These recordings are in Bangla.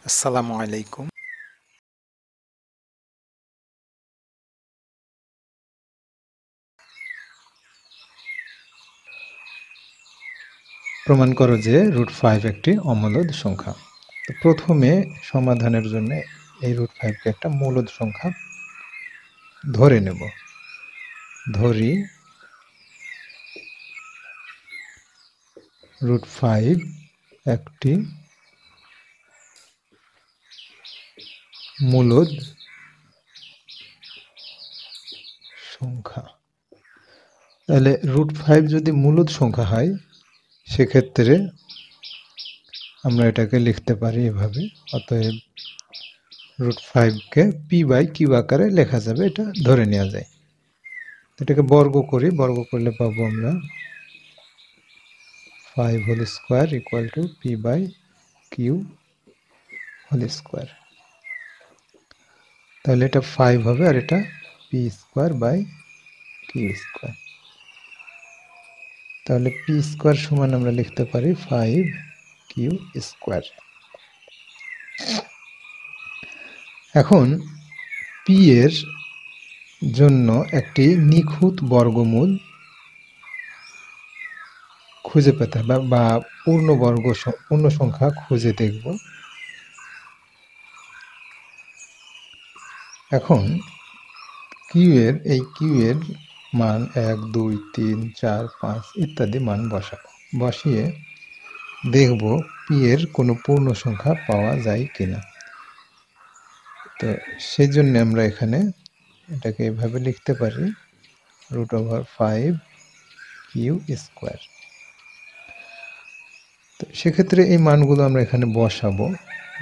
আসসালামু আলাইকুম। প্রমাণ করো যে √5 একটি অমূলদ সংখ্যা। তো প্রথমে সমাধানের জন্য এই √5 কে একটা মূলদ সংখ্যা ধরে নেব। ধরি √5 একটি মূলদ সংখ্যা। তাহলে √5 যদি মূলদ সংখ্যা হয় সেক্ষেত্রে আমরা এটাকে লিখতে পারি এভাবে। অতএব √5 কে p/q আকারে লেখা যাবে, এটা ধরে নেওয়া যায়। এটাকে বর্গ করি, বর্গ করলে পাবো আমরা 5 whole square equal to p/q whole square. তাহলে এটা 5 হবে আর এটা p²/q²। তাহলে p² সমান আমরা লিখতে পারি 5q²। এখন p এর জন্য একটি নিখুঁত বর্গমূল খুঁজে পেতে হবে বা পূর্ণ সংখ্যা খুঁজে দেখব। এখন কিউ এর মান 1 2 3 4 5 ইত্যাদি মান বসাবো। বসিয়ে দেখব পি এর কোনো পূর্ণ সংখ্যা পাওয়া যায় কিনা। তো সেই জন্য আমরা এখানে এটাকে এভাবে লিখতে পারি √5q²। তো সেক্ষেত্রে এই মানগুলো আমরা এখানে বসাবো,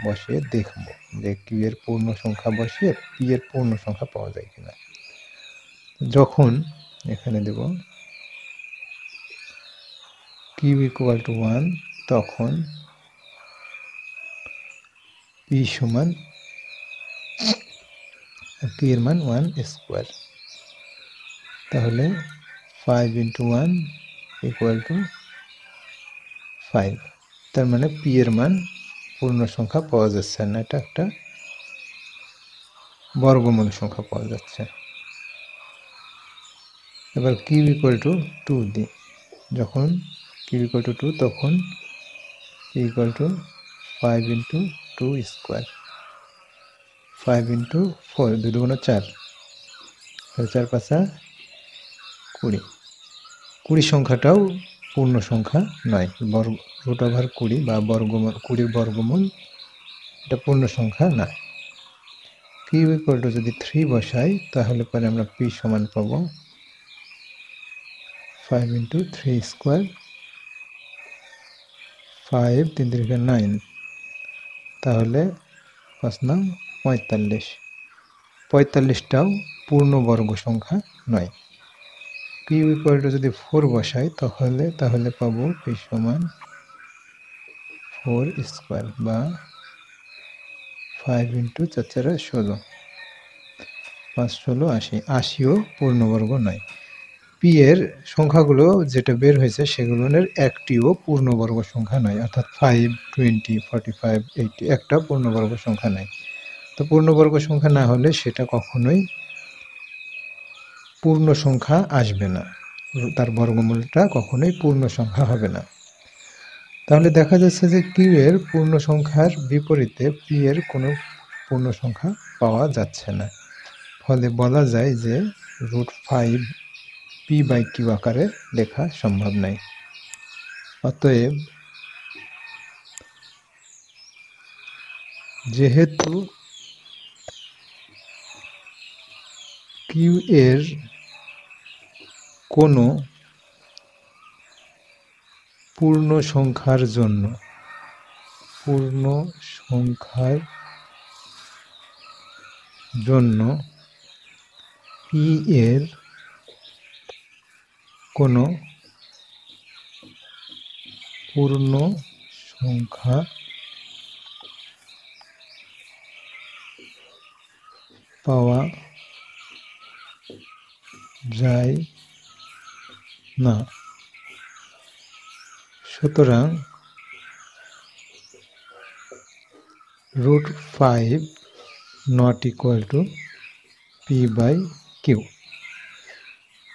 বসিয়ে দেখব যে কিউ এর পূর্ণ সংখ্যা বসিয়ে পি এর পূর্ণ সংখ্যা পাওয়া যায় কিনা। যখন এখানে দেব কিউ ইকুয়াল টু 1, তখন পি সমান পি এর মান 1²। তাহলে 5 × 1 ইকুয়াল টু 5। তার মানে পি এর মান পূর্ণ সংখ্যা পাওয়া যাচ্ছে না, এটা একটা বর্গমূল সংখ্যা পাওয়া যাচ্ছে। এবার কিউ ইকুয়াল টু 2 দিই। যখন কিউ ইকুয়াল টু 2 তখন পি ইকুয়াল টু 5 × 2²। 5 × 4, 2 × 4, 4 × 5 20। 20 সংখ্যাটাও পূর্ণ সংখ্যা নয়, √20 বা বর্গমূল 20 বর্গমূল, এটা পূর্ণ সংখ্যা না। কিউ ইকুয়াল টু যদি 3 বসাই তাহলে পরে আমরা পি সমান পাব 5 × 3²। 5 3 3 9, তাহলে 5 9 45। 45টাও পূর্ণবর্গ সংখ্যা নয়। কিউ ইকুয়াল টু যদি 4 বসাই তাহলে পাবো পি সমান 4² বা 5 × 4 4 16, 5 16 80। 80ও পূর্ণবর্গ নয়। পি এর সংখ্যাগুলো যেটা বের হয়েছে সেগুলোর একটিও পূর্ণবর্গ সংখ্যা নয়, অর্থাৎ 5 20 45 80 একটা পূর্ণবর্গ সংখ্যা নয়। তো পূর্ণবর্গ সংখ্যা না হলে সেটা কখনোই পূর্ণ সংখ্যা আসবে না, তার বর্গমূলটা কখনোই পূর্ণ সংখ্যা হবে না। তাহলে দেখা যাচ্ছে যে কিউ এর পূর্ণ সংখ্যার বিপরীতে পি এর কোনো পূর্ণ সংখ্যা পাওয়া যাচ্ছে না। ফলে বলা যায় যে √5 p/q আকারে লেখা সম্ভব নয়। অতএব যেহেতু কিউ এর কোনো পূর্ণ সংখ্যার জন্য পি এর কোনো পূর্ণ সংখ্যা পাওয়া যায় না। সুতরাং √5 not equal to P by Q.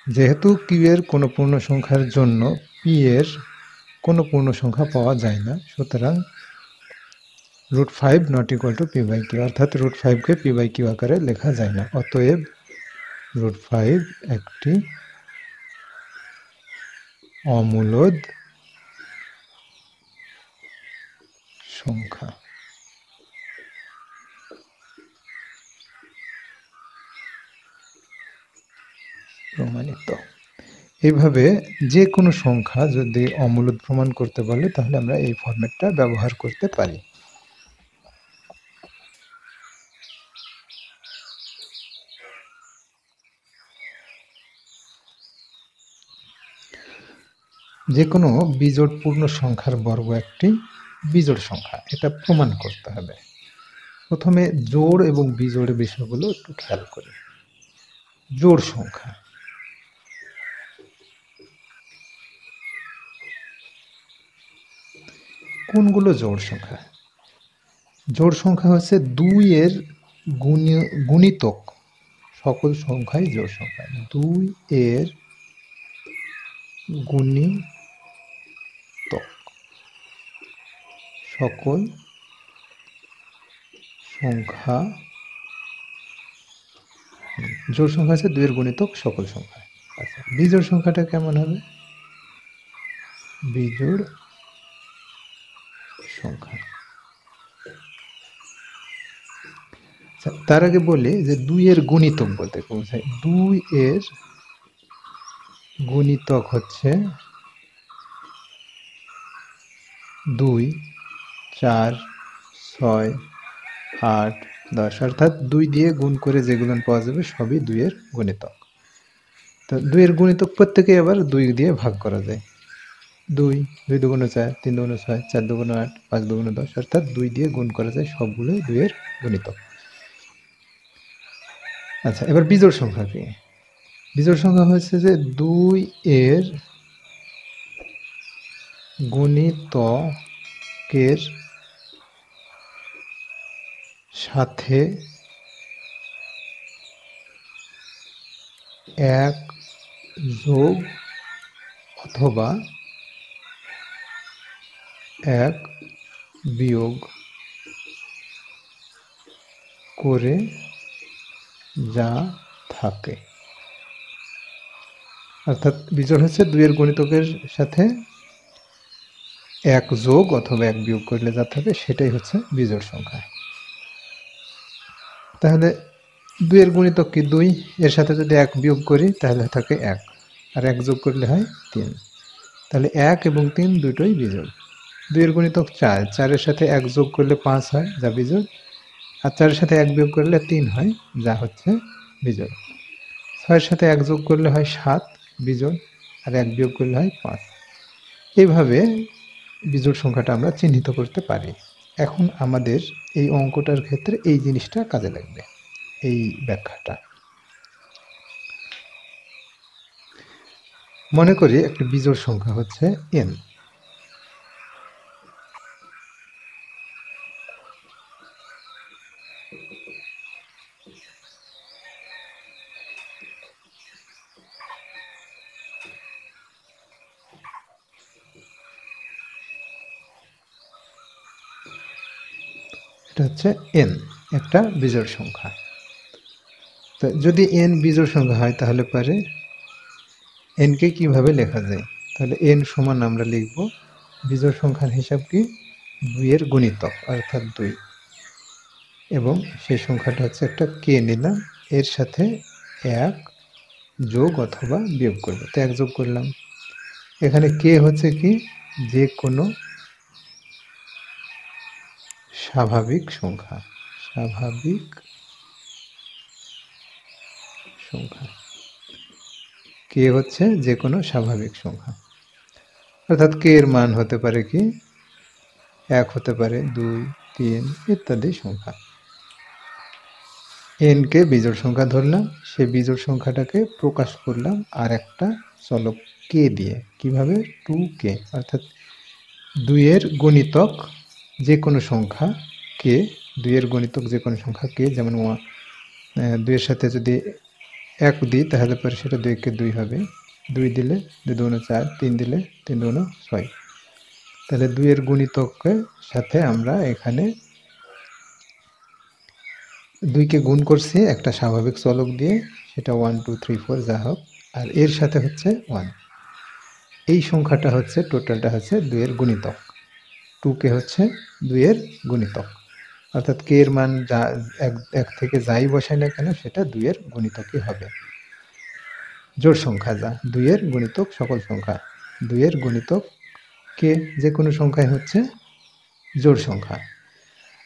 যেহেতু কিউ এর কোনো পূর্ণ সংখ্যার জন্য পি এর কোনো পূর্ণ সংখ্যা পাওয়া যায় না, সুতরাং √5 not equal to P by Q, অর্থাৎ √5কে পি বাই কিউ আকারে লেখা যায় না। অতএব √5 একটি অমূলদ সংখ্যা। প্রমাণিত। এইভাবে যে কোনো সংখ্যা যদি অমূলদ প্রমাণ করতে বলে তাহলে আমরা এই ফরম্যাটটা ব্যবহার করতে পারি। যে কোনো বিজোড় পূর্ণ সংখ্যার বর্গ একটি বিজোড় সংখ্যা, এটা প্রমাণ করতে হবে। প্রথমে জোড় এবং বিজোড়ের বিষয়গুলো একটু খেয়াল করি। জোড় সংখ্যা, কোনগুলো জোড় সংখ্যা? জোড় সংখ্যা হচ্ছে 2 এর গুণিতক সকল সংখ্যাই জোড় সংখ্যা। 2 এর গুণিতক সকল সংখ্যা জোড় সংখ্যা আছে 2 এর গুণিতক সকল সংখ্যা। আচ্ছা, বিজোড় সংখ্যাটা কেমন হবে? বিজোড় সংখ্যা, তার আগে বলি যে 2 এর গুণিতক বলতে বোঝায় 2 এর গুণিতক হচ্ছে 2, 4, 6, 8, 10, অর্থাৎ 2 দিয়ে গুণ করে যেগুলো পাওয়া যাবে সবই 2 এর গুণিতক। তো 2 এর গুণিতক প্রত্যেকেই আবার 2 দিয়ে ভাগ করা যায়। 2, 2 দুগুণে 4, 3 দুগুণে 6, 4 দুগুণে 8, 5 দুগুণে 10, অর্থাৎ 2 দিয়ে গুণ করা যায় সবগুলোই 2 এর গুণিতক। আচ্ছা, এবার বিজোড় সংখ্যা কি? বিজোড় সংখ্যা হচ্ছে যে 2 এর গুণিতকের সাথে 1 যোগ অথবা 1 বিয়োগ করে যা থাকে। অর্থাৎ বিজোড় হচ্ছে 2 এর গুণিতকের সাথে 1 যোগ অথবা 1 বিয়োগ করলে যা থাকে সেটাই হচ্ছে বিজোড় সংখ্যা। তাহলে 2 এর গুণিতক কি? 2, এর সাথে যদি 1 বিয়োগ করি তাহলে থাকে 1, আর 1 যোগ করলে হয় 3। তাহলে 1 এবং 3 দুটোই বিজোড়। 2 এর গুণিতক 4, 4 এর সাথে 1 যোগ করলে 5 হয়, যা বিজোড়, আর 4 এর সাথে 1 বিয়োগ করলে 3 হয়, যা হচ্ছে বিজোড়। 6 এর সাথে 1 যোগ করলে হয় 7, বিজোড়, আর 1 বিয়োগ করলে হয় 5। এইভাবে বিজোড় সংখ্যাটা আমরা চিহ্নিত করতে পারি। এখন আমাদের এই অঙ্কটার ক্ষেত্রে এই জিনিসটা কাজে লাগবে, এই ব্যাখ্যাটা। মনে করি একটা বিজোড় সংখ্যা হচ্ছে n। এটা হচ্ছে n, একটা বিজোড় সংখ্যা। তো যদি n বিজোড় সংখ্যা হয় তাহলে পরে n কে কিভাবে লেখা যায়? তাহলে n সমান আমরা লিখব বিজোড় সংখ্যার হিসাব কি? 2 এর গুণিতক অর্থাৎ 2, এবং সেই সংখ্যাটা হচ্ছে একটা k নিলাম, এর সাথে 1 যোগ অথবা বিয়োগ করব। তো 1 যোগ করলাম। এখানে k হচ্ছে কি? যে কোনো স্বাভাবিক সংখ্যা। স্বাভাবিক সংখ্যা k হচ্ছে যে কোনো স্বাভাবিক সংখ্যা, অর্থাৎ k এর মান হতে পারে কি? 1 হতে পারে, 2, 3 ইত্যাদি সংখ্যা। n কে বিজোড় সংখ্যা ধরলাম, সেই বিজোড় সংখ্যাটাকে প্রকাশ করলাম আর একটা চলক k দিয়ে। কিভাবে? 2k, অর্থাৎ 2 এর গুণিতক যে কোনো সংখ্যা k দুইয়ের গণিতক যে কোনো সংখ্যা কে, যেমন দুইয়ের সাথে যদি 1 দিই তাহলে পরে সেটা 2 2 হবে, 2 দিলে 2 2 4, 3 দিলে 3 2 6। তাহলে দুইয়ের গুণিতকের সাথে আমরা এখানে 2কে গুণ করছি একটা স্বাভাবিক চলক দিয়ে, সেটা 1 2 3 4 যা হোক, আর এর সাথে হচ্ছে 1। এই সংখ্যাটা হচ্ছে টোটালটা হচ্ছে দুইয়ের গুণিতক, 2কে হচ্ছে দুইয়ের গুণিতক, অর্থাৎ কে এর মান যা এক থেকে যাই বসাই না কেন সেটা দুইয়ের গুণিতকই হবে। জোড় সংখ্যা যা দুইয়ের গুণিতক সকল সংখ্যা, দুইয়ের গুণিতক কে যে কোনো সংখ্যাই হচ্ছে জোড় সংখ্যা,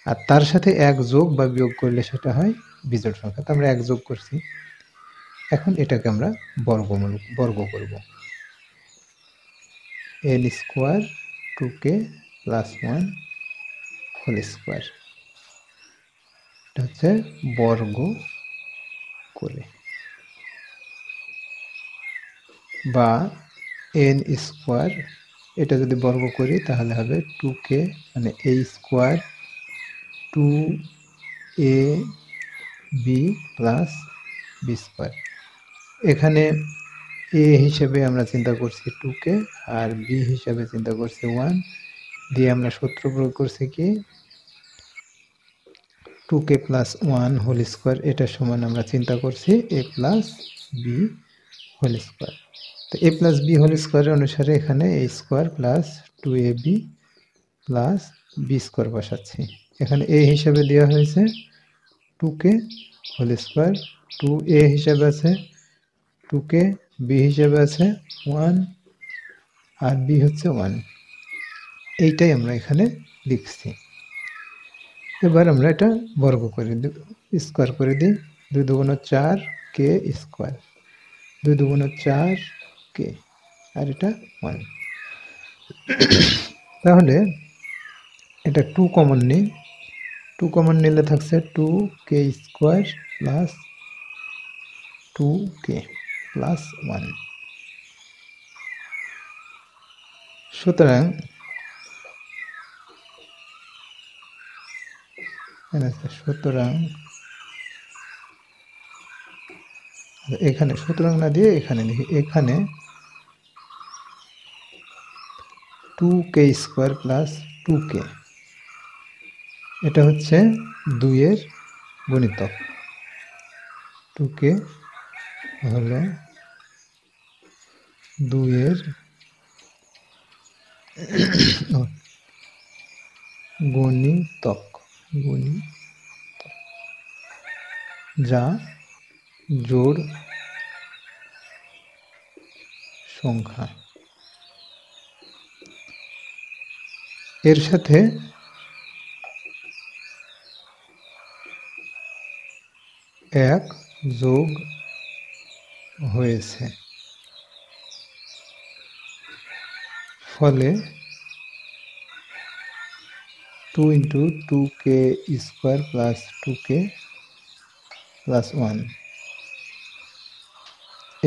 আর তার সাথে 1 যোগ বা বিয়োগ করলে সেটা হয় বিজোড় সংখ্যা। তো আমরা 1 যোগ করছি, এখন এটাকে আমরা বর্গ করব। n square 2k plus 1 whole square, এটা হচ্ছে বর্গ করে, বা n স্কোয়ার, এটা যদি বর্গ করি তাহলে হবে 2k মানে a square 2ab plus b square. এখানে a হিসেবে আমরা চিন্তা করছি 2k আর b হিসেবে চিন্তা করছি 1 দিয়ে আমরা সূত্র প্রয়োগ করছি কি 2k প্লাস 1 হোল স্কোয়ার, এটা সমান আমরা চিন্তা করছি a plus b whole square. তো a প্লাস b হোল স্কোয়ারের অনুসারে এখানে a square plus 2ab plus b square বসাচ্ছি। এখানে a হিসেবে দেওয়া হয়েছে 2k হোল স্কোয়ার, 2a হিসেবে আছে 2k, b হিসেবে আছে 1 আর b হচ্ছে 1, এইটাই আমরা এখানে লিখছি। এবার আমরা এটা বর্গ করে দিই, স্কোয়ার করে দিই, 2 2 4 k স্কোয়ার, 2 2 4 k, আর এটা 1। তাহলে এটা 2 কমন নিই, 2 কমন নিলে থাকছে 2k square plus 2k plus 1। সুতরাং এখানে সুতরাং না দিয়ে এখানে লিখি, এখানে 2k স্কোয়ার প্লাস 2k, এটা হচ্ছে দুইয়ের গুণিতক, 2k হলো দুইয়ের গুণিতক, যা জোড় সংখ্যা। এর সাথে এক যোগ হয়েছে, ফলে 2 into 2k square plus 2k plus 1,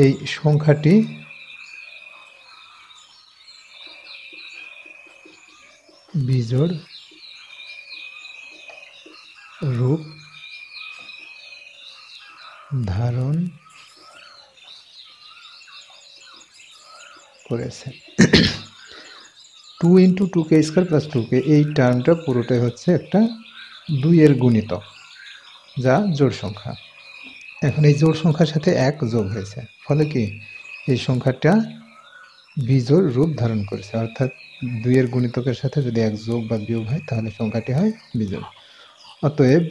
এই সংখ্যাটি বিজোড় রূপ ধারণ করেছে। 2 into 2k square plus 2k, এই টার্মটা পুরোটাই হচ্ছে একটা দুইয়ের গুণিতক যা জোড় সংখ্যা। এখন এই জোড় সংখ্যার সাথে 1 যোগ হয়েছে, ফলে কি এই সংখ্যাটা বিজোড় রূপ ধারণ করেছে, অর্থাৎ দুইয়ের গুণিতকের সাথে যদি 1 যোগ বা বিয়োগ হয় তাহলে সংখ্যাটি হয় বিজোড়। অতএব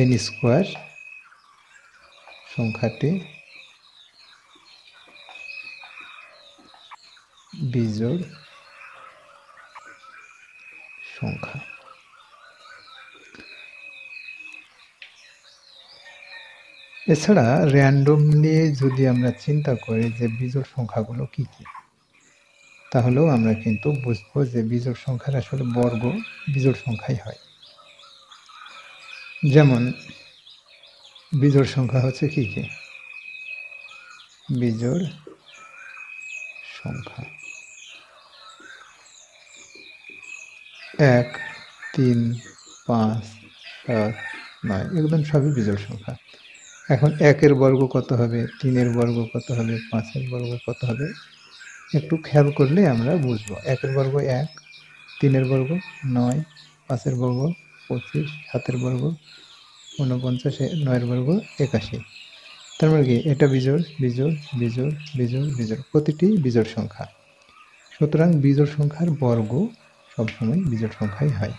n স্কোয়ার সংখ্যাটি বিজোড় সংখ্যা। এছাড়া র্যান্ডমলি যদি আমরা চিন্তা করি যে বিজোড় সংখ্যাগুলো কি কি, তাহলেও আমরা কিন্তু বুঝবো যে বিজোড় সংখ্যার আসলে বর্গ বিজোড় সংখ্যাই হয়। যেমন বিজোড় সংখ্যা হচ্ছে কি কি, বিজোড় সংখ্যা 1, 3, 5, 7, 9 একদম সবই বিজোড় সংখ্যা। এখন 1-এর বর্গ কত হবে, 3-এর বর্গ কত হবে, 5-এর বর্গ কত হবে, একটু খেয়াল করলে আমরা বুঝবো। 1-এর বর্গ 1, 3-এর বর্গ 9, 5-এর বর্গ 25, 7-এর বর্গ 49, 9-এর বর্গ 81। তার মানে কি এটা বিজোড় বিজোড় বিজোড় বিজোড় বিজোড়, প্রতিটি বিজোড় সংখ্যা। সুতরাং বিজোড় সংখ্যার বর্গ সবসময় বিজোড় সংখ্যাই হয়।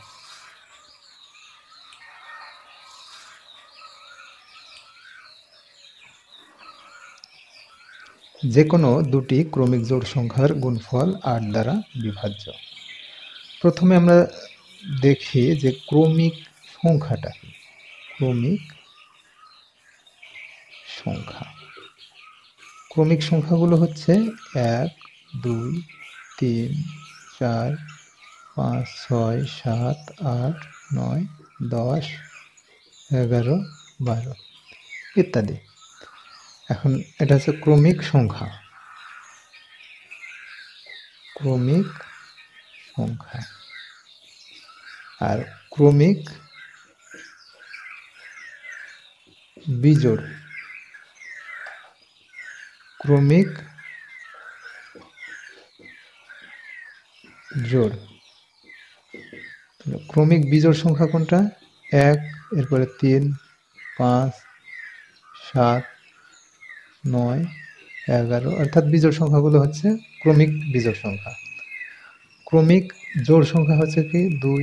যে কোনো দুটি ক্রমিক জোড় সংখ্যার গুণফল 8 দ্বারা বিভাজ্য। প্রথমে আমরা দেখি যে ক্রমিক সংখ্যাটা কি। ক্রমিক সংখ্যা, ক্রমিক সংখ্যাগুলো হচ্ছে 1, 2, 3, 4, 5, 6, 7, 8, 9, 10, 11, 12 ইত্যাদি। এখন এটা হচ্ছে ক্রমিক সংখ্যা। ক্রমিক সংখ্যা আর ক্রমিক বিজোড়, ক্রমিক জোড়। ক্রমিক বিজোড় সংখ্যা কোনটা? 1, এরপরে 3, 5, 7, 9, 11 অর্থাৎ বিজোড় সংখ্যাগুলো হচ্ছে ক্রমিক বিজোড় সংখ্যা। ক্রমিক জোড় সংখ্যা হচ্ছে কি 2,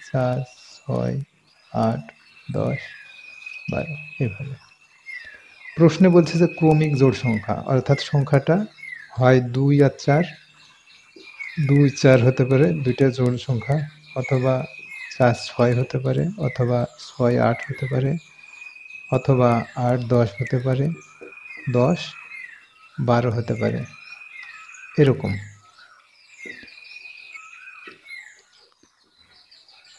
4, 6, 8, 10, 12 এভাবে। প্রশ্নে বলছে যে ক্রমিক জোড় সংখ্যা অর্থাৎ সংখ্যাটা হয় 2 আর 4, 2, 4 হতে পারে দুইটা জোড় সংখ্যা, অথবা 4, 6 হতে পারে, অথবা 6, 8 হতে পারে, অথবা 8, 10 হতে পারে, 10, 12 হতে পারে, এরকম।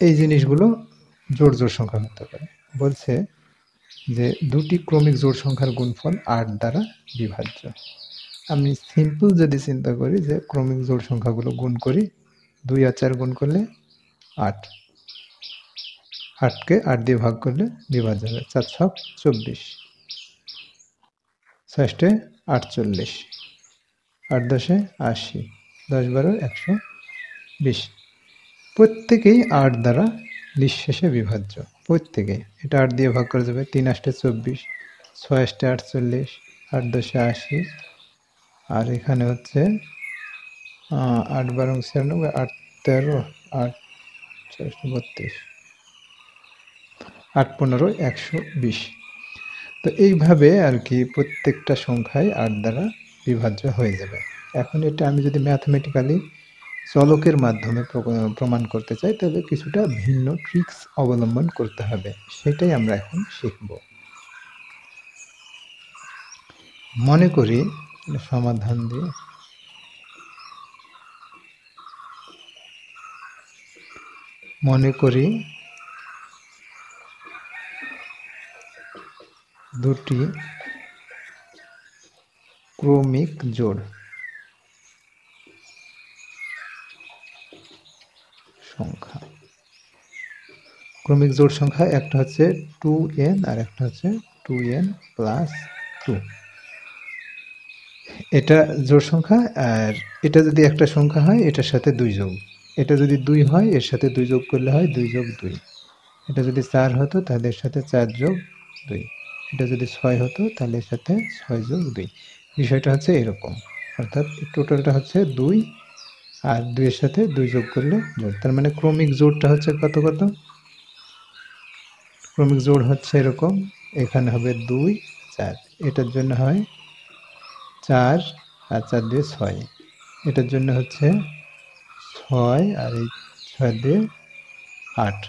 এই জিনিসগুলো জোড় জোড় সংখ্যা হতে পারে। বলছে যে দুটি ক্রমিক জোড় সংখ্যার গুণফল 8 দ্বারা বিভাজ্য। আমি সিম্পল যদি চিন্তা করি যে ক্রমিক জোড় সংখ্যাগুলো গুণ করি, 2 আর 4 গুণ করলে 8, 8কে 8 দিয়ে ভাগ করলে বিভাজ্য হবে। 4 ছক 24, 6 48, 8 10 80, 10 12 120। প্রত্যেকেই 8 দ্বারা নিঃশেষে বিভাজ্য, প্রত্যেকে। এটা 8 দিয়ে ভাগ করা যাবে, 3 8 24, 6 8 48, 8 10 80, আর এখানে হচ্ছে 8 12 96, 8 13, 8 32, 8 15 120। তো এইভাবে আর কি প্রত্যেকটা সংখ্যায় 8 দ্বারা বিভাজ্য হয়ে যাবে। এখন এটা আমি যদি ম্যাথমেটিক্যালি চলকের মাধ্যমে প্রমাণ করতে চাই, তবে কিছুটা ভিন্ন ট্রিক্স অবলম্বন করতে হবে, সেটাই আমরা এখন শিখব। মনে করি সমাধান দিয়ে মনে করি দুটি ক্রমিক জোড় সংখ্যা। ক্রমিক জোড় সংখ্যা একটা হচ্ছে 2n আর একটা হচ্ছে 2n প্লাস 2। এটা জোড় সংখ্যা, আর এটা যদি একটা সংখ্যা হয় এটার সাথে 2 যোগ, এটা যদি 2 হয় এর সাথে 2 যোগ করলে হয় 2 যোগ 2, এটা যদি 4 হতো তাহলে এর সাথে 4 যোগ 2, এটা যদি 6 হতো তাহলে এর সাথে 6 যোগ 2। বিষয়টা হচ্ছে এরকম, অর্থাৎ টোটালটা হচ্ছে 2 আর 2 এর সাথে 2 যোগ করলে জোড়। তার মানে ক্রমিক জোড়টা হচ্ছে কত কত? ক্রমিক জোড় হচ্ছে এরকম, এখানে হবে 2 4, এটার জন্য হয় 4 আর 4 দিয়ে 6, এটার জন্য হচ্ছে 6 আর এই 6 দিয়ে 8।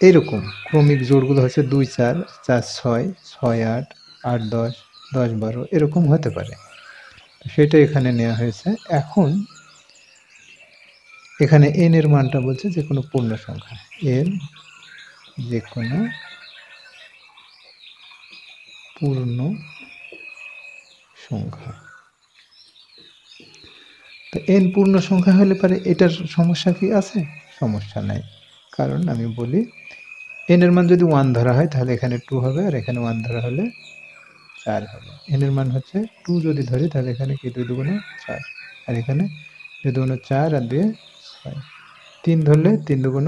এইরকম ক্রমিক জোড়গুলো হচ্ছে 2 4, 4 6, 6 8, 8 10, 10 12 এরকম হতে পারে। সেটা এখানে নেওয়া হয়েছে। এখন এখানে n এর মানটা বলছে যে কোনো পূর্ণ সংখ্যা, n যে কোনো পূর্ণ সংখ্যা। তো n পূর্ণ সংখ্যা হলে পারে এটার সমস্যা কি আছে? সমস্যা নাই, কারণ আমি বলি n এর মান যদি 1 ধরা হয় তাহলে এখানে 2 হবে, আর এখানে 1 ধরা হলে 4 হবে। n এর মান হচ্ছে 2 যদি ধরি তাহলে এখানে কি 2 দুগুণ 4, আর এখানে 2 দুগুণ 4 আর 2 6, 3 ধরলে 3 দুগুণ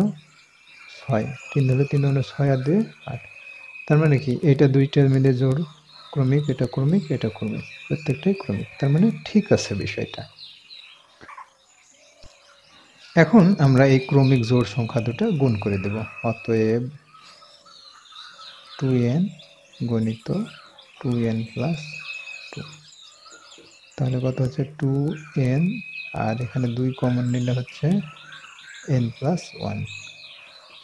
6, 3 ধরলে 3 দুগুণ 6 আর 2 8। তার মানে কি এটা দুইটার মিলে জোড় ক্রমিক, এটা ক্রমিক, এটা ক্রমিক, প্রত্যেকটাই ক্রমিক, তার মানে ঠিক আছে বিষয়টা। এখন আমরা এই ক্রমিক জোড় সংখ্যা দুটো গুণ করে দেব। অতএব 2n গণিত 2n প্লাস 2, তাহলে কত হচ্ছে 2n, আর এখানে 2 কমন নিলে হচ্ছে n প্লাস 1।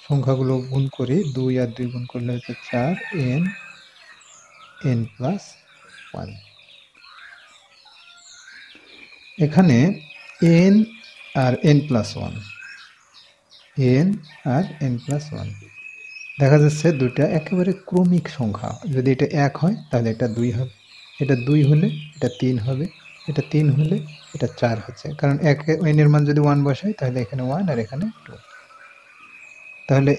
সংখ্যাগুলো গুণ করি, 2 আর 2 গুণ করলে হচ্ছে 4n n প্লাস 1। এখানে n আর n প্লাস 1, n আর n প্লাস 1 দেখা যাচ্ছে দুটা একেবারে ক্রমিক সংখ্যা। যদি এটা 1 হয় তাহলে এটা 2 হবে, এটা 2 হলে এটা 3 হবে, এটা 3 হলে এটা 4 হচ্ছে, কারণ n এর মান যদি 1 বসাই তাহলে এখানে 1 আর এখানে 2। তাহলে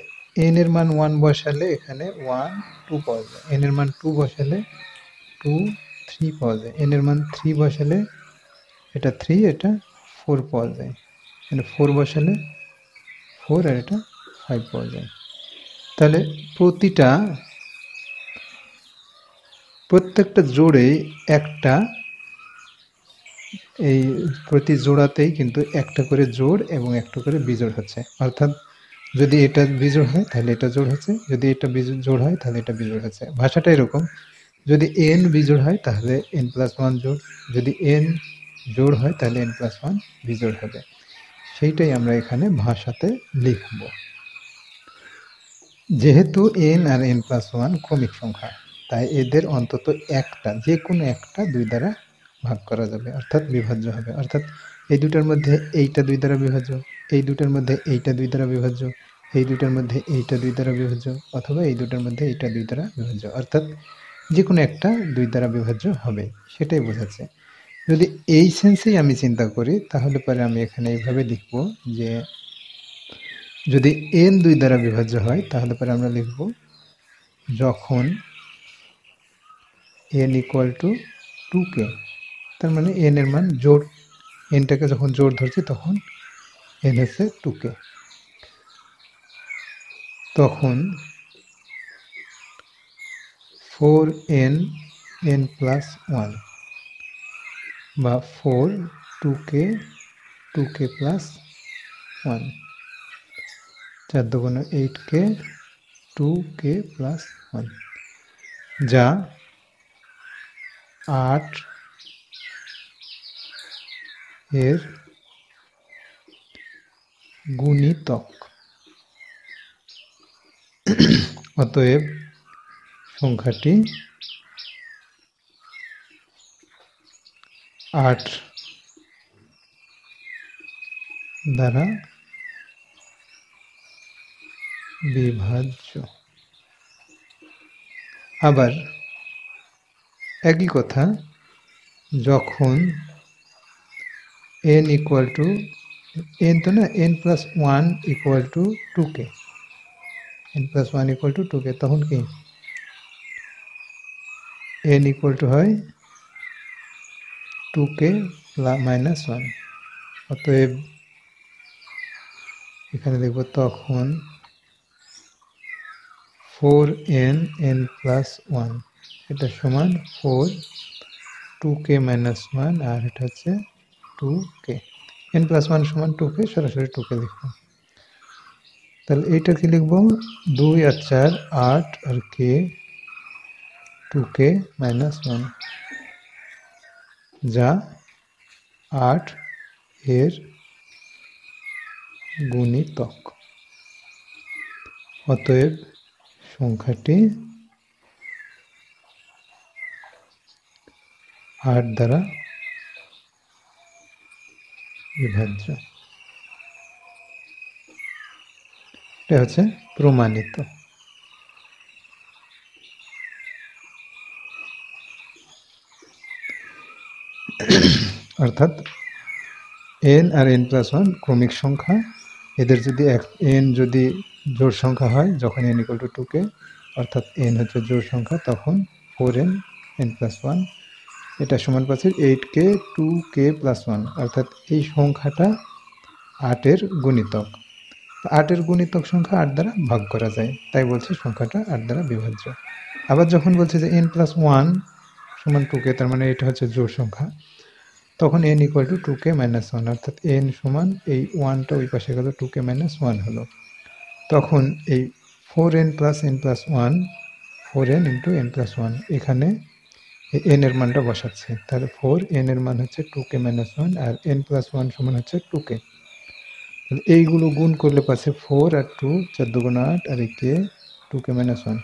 n এর মান 1 বসালে এখানে 1 2 পাওয়া যায়, n এর মান 2 বসালে 2 3 পাওয়া যায়, n এর মান 3 বসালে এটা 3 এটা 4 পাওয়া যায়, মানে 4 বসালে 4 আর এটা 5 পাওয়া যায়। তাহলে প্রত্যেকটা জোড়ে একটা, এই প্রতি জোড়াতেই কিন্তু একটা করে জোড় এবং একটা করে বিজোড় হচ্ছে, অর্থাৎ যদি এটা বিজোড় হয় তাহলে এটা জোড় হচ্ছে, যদি এটা জোড় হয় তাহলে এটা বিজোড় হচ্ছে। ভাষাটা এরকম, যদি n বিজোড় হয় তাহলে n প্লাস 1 জোড়, যদি n জোড় হয় তাহলে n প্লাস 1 বিজোড় হবে। সেইটাই আমরা এখানে ভাষাতে লিখব। যেহেতু n আর n প্লাস 1 ক্রমিক সংখ্যা, তাই এদের অন্তত একটা, যে কোনো একটা 2 দ্বারা ভাগ করা যাবে, অর্থাৎ বিভাজ্য হবে। অর্থাৎ এই দুটার মধ্যে এইটা 2 দ্বারা বিভাজ্য, এই দুটার মধ্যে এইটা 2 দ্বারা বিভাজ্য, এই দুটার মধ্যে এইটা 2 দ্বারা বিভাজ্য, অথবা এই দুটার মধ্যে এইটা 2 দ্বারা বিভাজ্য, অর্থাৎ যে কোনো একটা 2 দ্বারা বিভাজ্য হবে, সেটাই বোঝাচ্ছে। যদি এই সেন্সেই আমি চিন্তা করি তাহলে পরে আমি এখানে এইভাবে লিখব যে যদি n 2 দ্বারা বিভাজ্য হয় তাহলে পরে আমরা লিখব যখন n ইকুয়াল টু 2k, তার মানে n এর মান জোড়, nটাকে যখন জোড় ধরছি তখন n হচ্ছে 2k, তখন 4n n প্লাস 1 বা 4 2k 2k প্লাস 1, 4 দুগুণ 8k 2k প্লাস 1, যা 8 এর গুণিতক। অতএব সংখ্যাটি 8 দ্বারা বিভাজ্য। আবার একই কথা, যখন n ইকুয়াল টু n তো না, n plus 1 equal to 2k, n plus 1 equal to 2k, তখন কি n ইকুয়াল টু হয় 2k মাইনাস 1। অতএব এখানে দেখব তখন 4n n প্লাস 1 এটা সমান 4 2k মাইনাস 1, আর এটা হচ্ছে 2k, n প্লাস 1 সমান 2k, সরাসরি 2k লিখব। তাহলে এইটা কি লিখব, 2 আর 4 8 আর k 2k মাইনাস 1, যা 8 এর গুণিতক। অতএব সংখ্যাটি 8 দ্বারা বিভাজ্য। এটা হচ্ছে প্রমাণিত। অর্থাৎ n আর n প্লাস 1 ক্রমিক সংখ্যা, এদের যদি n যদি জোড় সংখ্যা হয় যখন n ইকুয়াল টু 2k, অর্থাৎ n হচ্ছে জোড় সংখ্যা, তখন 4n n প্লাস 1 এটা সমান পাচ্ছি 8k 2k প্লাস 1, অর্থাৎ এই সংখ্যাটা 8-এর গুণিতক। 8-এর গুণিতক সংখ্যা 8 দ্বারা ভাগ করা যায়, তাই বলছে সংখ্যাটা 8 দ্বারা বিভাজ্য। আবার যখন বলছে যে n প্লাস 1 সমান 2k, তার মানে এটা হচ্ছে জোড় সংখ্যা, তখন n equal to 2k minus 1, অর্থাৎ n সমান এই 1টা ওই পাশে গেল 2k মাইনাস 1 হলো। তখন এই 4n plus n plus 1 4n into n plus 1 এখানে n এর মানটা বসাচ্ছে, তাহলে 4n এর মান হচ্ছে 2k মাইনাস 1 আর n প্লাস 1 সমান হচ্ছে 2k। এইগুলো গুণ করলে পাচ্ছে 4 আর 2 4 দুগুণ 8 আর এই k 2k মাইনাস 1,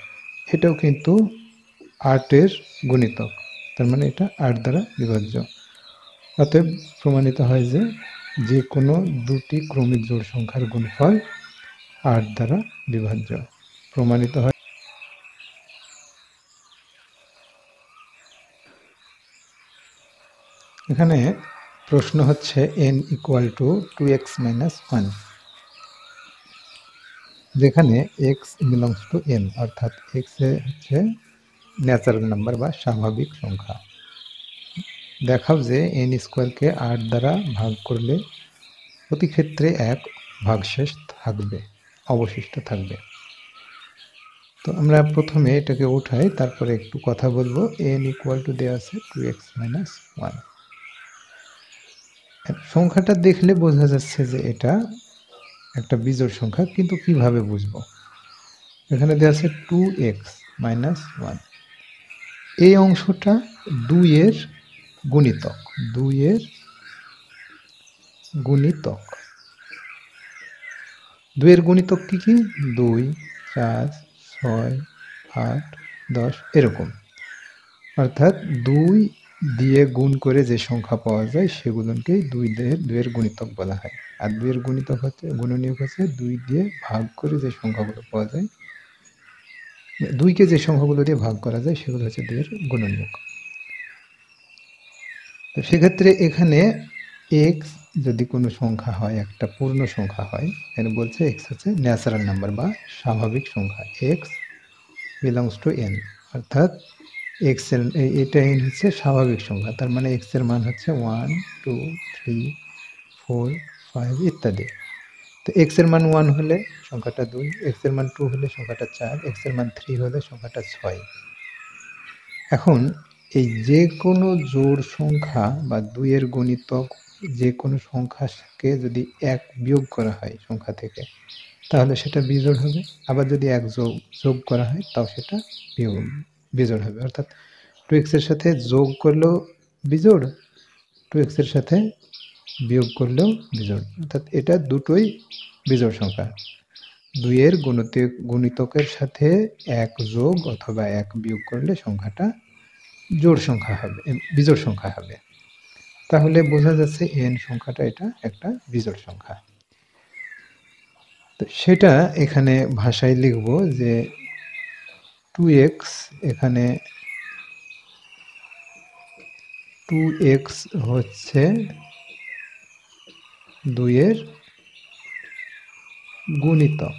এটাও কিন্তু 8-এর গুণিতক, তার মানে এটা 8 দ্বারা বিভাজ্য। অতএব প্রমাণিত হয় যে যে কোনো দুটি ক্রমিক জোড় সংখ্যার গুণফল 8 দ্বারা বিভাজ্য। প্রমাণিত হয়। এখানে প্রশ্ন হচ্ছে n equal to 2x minus 1, যেখানে x বিলংস টু n, অর্থাৎ x হচ্ছে ন্যাচারাল নাম্বার বা স্বাভাবিক সংখ্যা। দেখাও যে n স্কোয়ারকে 8 দ্বারা ভাগ করলে প্রতি ক্ষেত্রে এক ভাগশেষ থাকবে, অবশিষ্ট থাকবে। তো আমরা প্রথমে এটাকে উঠাই, তারপরে একটু কথা বলবো। n ইকুয়াল টু দেওয়া আছে 2x মাইনাস 1। সংখ্যাটা দেখলে বোঝা যাচ্ছে যে এটা একটা বিজোড় সংখ্যা, কিন্তু কিভাবে বুঝবো? এখানে দেওয়া আছে 2x মাইনাস 1, এই অংশটা 2 এর গুণিতক, 2 এর গুণিতক। 2 এর গুণিতক কি কি? 2, 4, 6, 8, 10 এরকম। অর্থাৎ 2 দিয়ে গুণ করে যে সংখ্যা পাওয়া যায় সেগুলোকেই 2 এর গুণিতক বলা হয়। আর 2 এর গুণিতক হচ্ছে, গুণনীয়ক হচ্ছে 2 দিয়ে ভাগ করে যে সংখ্যাগুলো পাওয়া যায়, 2কে যে সংখ্যাগুলো দিয়ে ভাগ করা যায় সেগুলো হচ্ছে 2 এর গুণনীয়ক। তো সেক্ষেত্রে এখানে x যদি কোনো সংখ্যা হয়, একটা পূর্ণ সংখ্যা হয়, এখানে বলছে x হচ্ছে ন্যাচারাল নাম্বার বা স্বাভাবিক সংখ্যা, x বিলংস টু n, অর্থাৎ x এর এটা n হচ্ছে স্বাভাবিক সংখ্যা, তার মানে x এর মান হচ্ছে 1 2 3 4 5 ইত্যাদি। তো x এর মান 1 হলে সংখ্যাটা 2, x এর মান 2 হলে সংখ্যাটা 4, x এর মান 3 হলে সংখ্যাটা 6। এখন এই যে কোনো জোড় সংখ্যা বা 2 এর গুণিতক যে কোনো সংখ্যাকে যদি 1 বিয়োগ করা হয় সংখ্যা থেকে, তাহলে সেটা বিজোড় হবে। আবার যদি 1 যোগ করা হয় তাও সেটা বিজোড় হবে। অর্থাৎ 2x এর সাথে যোগ করলেও বিজোড়, 2x এর সাথে বিয়োগ করলেও বিজোড়, অর্থাৎ এটা দুটোই বিজোড় সংখ্যা। 2 এর গুণিতকের সাথে 1 যোগ অথবা 1 বিয়োগ করলে সংখ্যাটা জোড় সংখ্যা হবে, বিজোড় সংখ্যা হবে। তাহলে বোঝা যাচ্ছে n সংখ্যাটা এটা একটা বিজোড় সংখ্যা। তো সেটা এখানে ভাষায় লিখব যে 2x, এখানে 2x হচ্ছে 2 এর গুণিতক,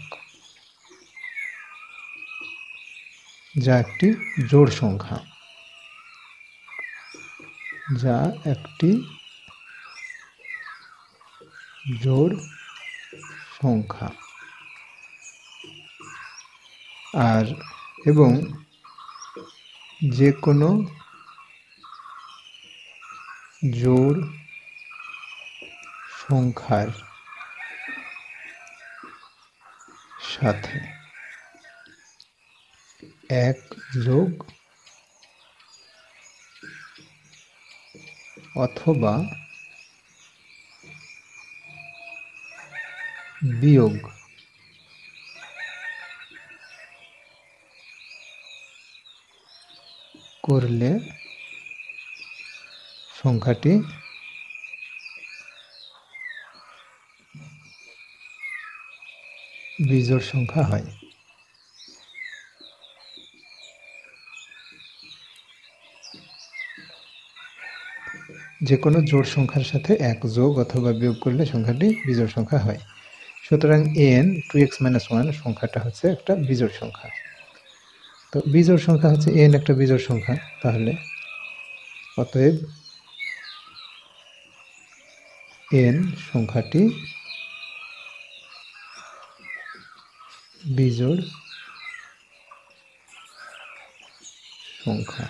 যা একটি জোড় সংখ্যা, যা একটি জোড় সংখ্যা। আর এবং যে কোনো জোড় সংখ্যার সাথে 1 যোগ অথবা বিয়োগ করলে সংখ্যাটি বিজোড় সংখ্যা হয়। যে কোনো জোড় সংখ্যার সাথে 1 যোগ অথবা বিয়োগ করলে সংখ্যাটি বিজোড় সংখ্যা হয়। সুতরাং n 2x - 1 সংখ্যাটা হচ্ছে একটা বিজোড় সংখ্যা। তো বিজোড় সংখ্যা হচ্ছে n একটা বিজোড় সংখ্যা, তাহলে অতএব n সংখ্যাটি বিজোড় সংখ্যা।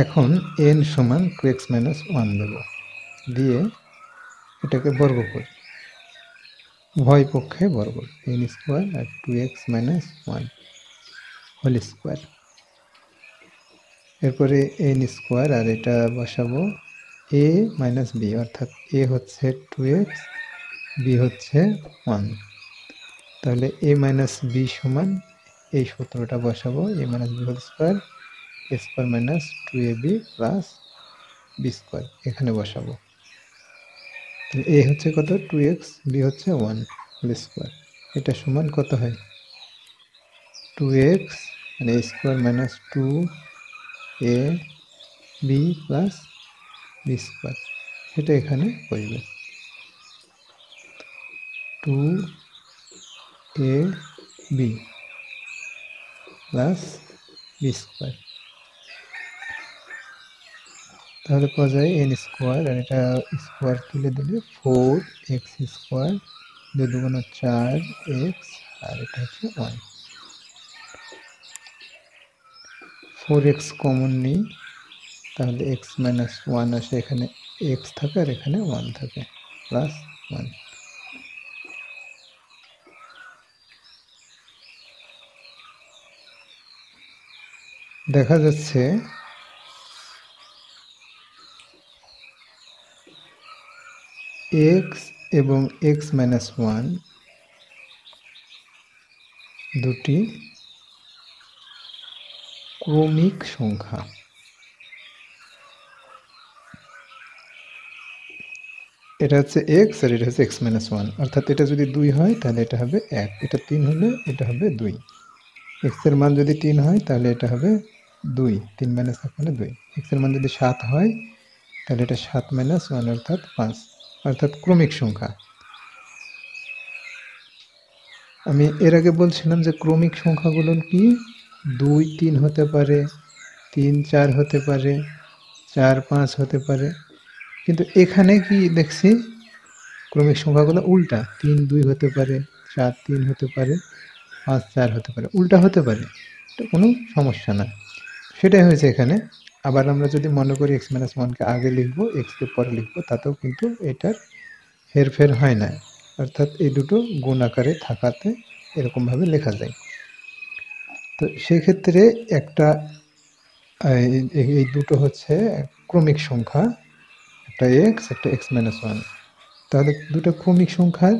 এখন n সমান 2x - 1 দেব, দিয়ে এটাকে বর্গ করি, উভয় পক্ষে বর্গ, n স্কোয়ার আর 2x - 1 হোল স্কোয়ার। এরপরে n স্কোয়ার আর এটা বসাবো a - b, অর্থাৎ a হচ্ছে 2x, b হচ্ছে 1। তাহলে a - b সমান এই সূত্রটা বসাবো, a - b whole square, a square minus 2ab plus b square এখানে বসাবো। তাহলে a হচ্ছে কত 2x, b হচ্ছে 1 হোল স্কোয়ার, এটা সমান কত হয় 2x মানে a square minus 2ab plus b square, এটা এখানে বসবে 2ab প্লাস b স্কোয়ার। তাহলে পাওয়া যায় n স্কোয়ার আর এটা স্কোয়ার তুলে দিলে 4x স্কোয়ার, 2 দুগুণ 4x আর এটা হচ্ছে 1। 4x কমন নিই, তাহলে x - 1 আসে, এখানে x থাকে আর এখানে 1 থাকে, প্লাস 1। দেখা যাচ্ছে x এবং x - 1 দুটি ক্রমিক সংখ্যা। এটা হচ্ছে x আর এটা হচ্ছে x - 1, অর্থাৎ এটা যদি 2 হয় তাহলে এটা হবে 1, এটা 3 হলে এটা হবে 2। x এর মান যদি 3 হয় তাহলে এটা হবে 2, 3 - 1 মানে 2। x এর মান যদি 7 হয় তাহলে এটা 7 - 1 অর্থাৎ 5, অর্থাৎ ক্রমিক সংখ্যা। আমি এর আগে বলছিলাম যে ক্রমিক সংখ্যাগুলো কি 2, 3 হতে পারে, 3, 4 হতে পারে, 4, 5 হতে পারে, কিন্তু এখানে কি দেখছি ক্রমিক সংখ্যাগুলো উল্টা, 3, 2 হতে পারে, 4, 3 হতে পারে, 5, 4 হতে পারে, উল্টা হতে পারে, এটা কোনো সমস্যা না। সেটাই হয়েছে এখানে। আবার আমরা যদি মনে করি x - 1 কে আগে লিখবো, x কে পরে লিখবো, তাতেও কিন্তু এটার হেরফের হয় না, অর্থাৎ এই দুটো গুণ আকারে থাকাতে এরকমভাবে লেখা যায়। তো সেক্ষেত্রে একটা এই দুটো হচ্ছে ক্রমিক সংখ্যা, একটা x একটা x - 1। তাহলে দুটো ক্রমিক সংখ্যার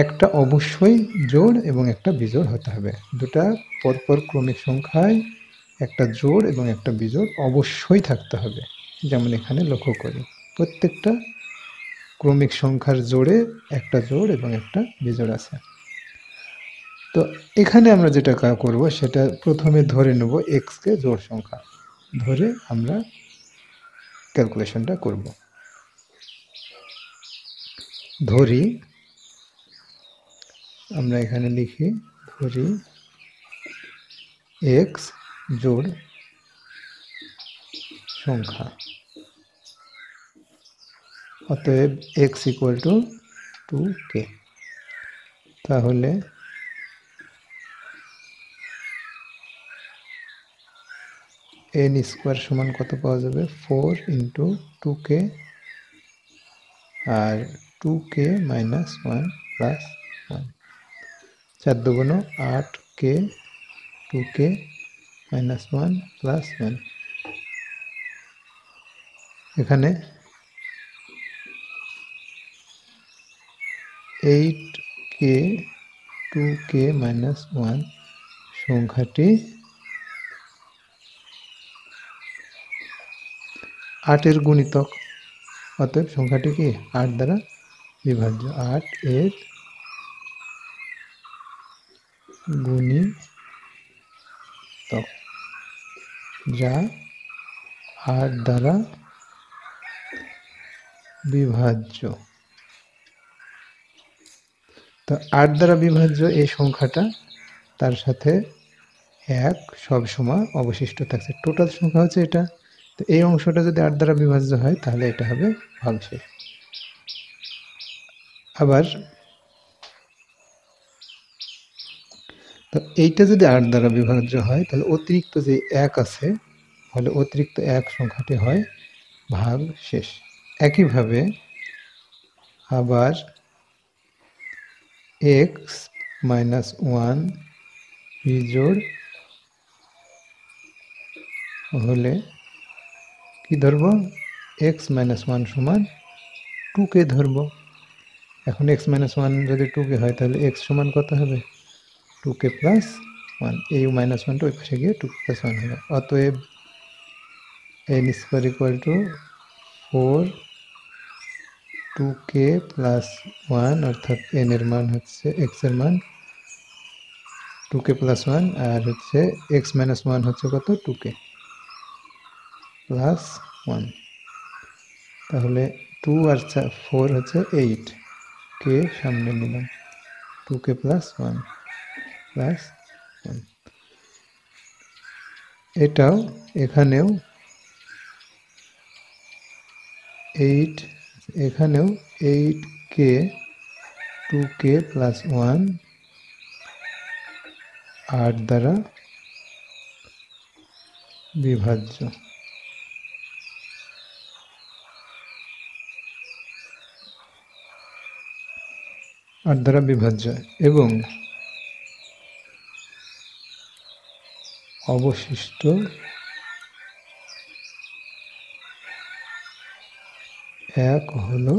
একটা অবশ্যই জোড় এবং একটা বিজোড় হতে হবে। দুটা পরপর ক্রমিক সংখ্যায় একটা জোড় এবং একটা বিজোড় অবশ্যই থাকতে হবে। যেমন এখানে লক্ষ্য করি, প্রত্যেকটা ক্রমিক সংখ্যার জোড়ে একটা জোড় এবং একটা বিজোড় আছে। তো এখানে আমরা যেটা করব সেটা প্রথমে ধরে নেব x কে জোড় সংখ্যা, ধরে আমরা ক্যালকুলেশনটা করব। ধরি, আমরা এখানে লিখি ধরি x জোড় সংখ্যা, অতএব x = 2k। তাহলে n স্কোয়ার সমান কত পাওয়া যাবে 4 × 2k আর 2k - 1 প্লাস 1, 4 দুগুণ 8k, 2k - 1 প্লাস 1। এখানে 8k 2k - 1 সংখ্যাটি 8 এর গুণিতক, অতএব সংখ্যাটি কি 8 দ্বারা বিভাজ্য, 8 এর গুণিতক। যা 8 দ্বারা বিভাজ্য। তো 8 দ্বারা বিভাজ্য এই সংখ্যাটা, তার সাথে 1 সবসময় অবশিষ্ট থাকছে। টোটাল সংখ্যা হচ্ছে এটা। তো এই অংশটা যদি 8 দ্বারা বিভাজ্য হয় তাহলে এটা হবে ভাগশেষ। আবার তো এইটা যদি 8 দ্বারা বিভাজ্য হয় তাহলে অতিরিক্ত যে 1 আছে, তাহলে অতিরিক্ত 1 সংখ্যাটি হয় ভাগশেষ। একইভাবে আবার x মাইনাস 1 বিজোড় হলে কি ধরবো? x মাইনাস 1 সমান 2কে ধরবো। এখন x মাইনাস 1 যদি 2কে হয় তাহলে x সমান কত হবে? 2k plus 1। এই মাইনাস 1টা ওই পাশে গিয়ে 2k প্লাস 1 হবে। অতএব n square equal two 4 2k plus 1, অর্থাৎ n এর মান হচ্ছে x এর মান 2k প্লাস 1, আর হচ্ছে x মাইনাস 1 হচ্ছে কত? 2k plus 1। তাহলে 2 আর 4 হচ্ছে 8, k সামনে নিলাম, 2k প্লাস 1 প্লাস 1। এটাও এখানেও 8, এখানেও 8k 2k প্লাস 1 8 দ্বারা বিভাজ্য। 8 দ্বারা বিভাজ্য এবং অবশিষ্ট 1 হলো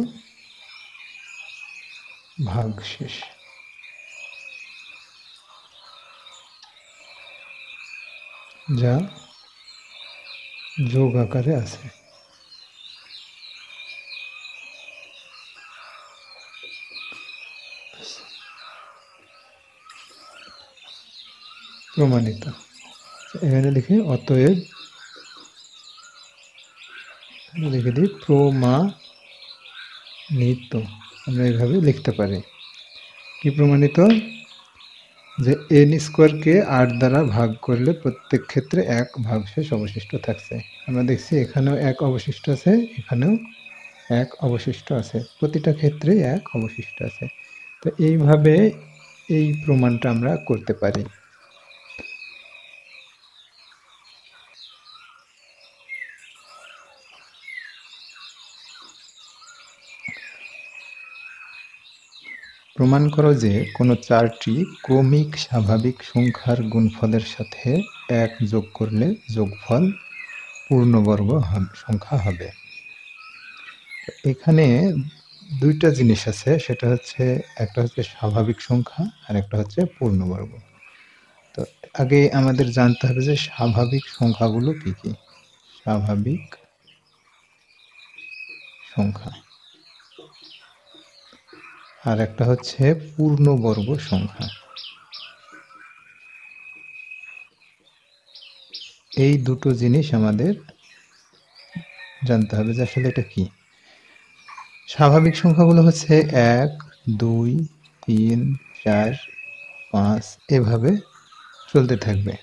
ভাগশেষ। যা যোগ আকারে আছে। প্রমাণিত। এখানে লিখে অতএব, লিখে দিই প্রমাণিত। আমরা এইভাবে লিখতে পারি। কি প্রমাণিত? যে n স্কোয়ারকে 8 দ্বারা ভাগ করলে প্রত্যেক ক্ষেত্রে 1 ভাগশেষ অবশিষ্ট থাকছে। আমরা দেখছি এখানেও 1 অবশিষ্ট আছে, এখানেও 1 অবশিষ্ট আছে, প্রতিটা ক্ষেত্রেই 1 অবশিষ্ট আছে। তো এইভাবে এই প্রমাণটা আমরা করতে পারি। প্রমাণ করো যে কোনো 4টি ক্রমিক স্বাভাবিক সংখ্যার গুণফলের সাথে 1 যোগ করলে যোগফল পূর্ণবর্গ সংখ্যা হবে। এখানে দুইটা জিনিস আছে, সেটা হচ্ছে একটা হচ্ছে স্বাভাবিক সংখ্যা আর একটা হচ্ছে পূর্ণবর্গ। তো আগে আমাদের জানতে হবে যে স্বাভাবিক সংখ্যাগুলো কি কি। স্বাভাবিক সংখ্যা আর একটা হচ্ছে পূর্ণবর্গ সংখ্যা। এই দুটো জিনিস আমাদের জানতে হবে যে আসলে এটা কি। স্বাভাবিক সংখ্যাগুলো হচ্ছে 1 2 3 4 5 এভাবে চলতে থাকবে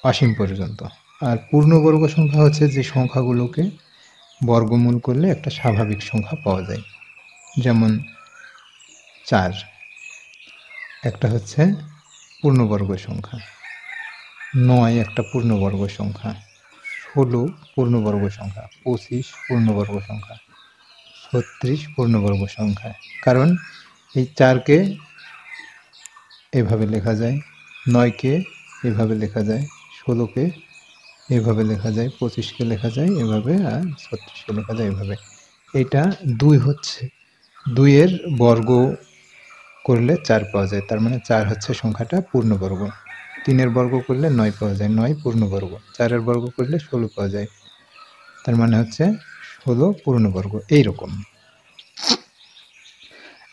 অসীম পর্যন্ত। আর পূর্ণবর্গ সংখ্যা হচ্ছে যে সংখ্যাগুলোকে বর্গমূল করলে একটা স্বাভাবিক সংখ্যা পাওয়া যায়। যেমন 4 একটা হচ্ছে পূর্ণবর্গ সংখ্যা, 9 একটা পূর্ণবর্গ সংখ্যা, 16 পূর্ণবর্গ সংখ্যা, 25 পূর্ণবর্গ সংখ্যা, 36 পূর্ণবর্গ সংখ্যা। কারণ এই 4কে এভাবে লেখা যায়, 9কে এভাবে লেখা যায়, 16কে এভাবে লেখা যায়, 25কে লেখা যায় এভাবে, আর 36কে লেখা যায় এভাবে। এটা 2 হচ্ছে 2 এর বর্গ করলে 4 পাওয়া যায়, তার মানে 4 হচ্ছে সংখ্যাটা পূর্ণবর্গ। 3 এর বর্গ করলে 9 পাওয়া যায়, 9 পূর্ণবর্গ। 4 এর বর্গ করলে 16 পাওয়া যায়, তার মানে হচ্ছে 16 পূর্ণবর্গ। এইরকম।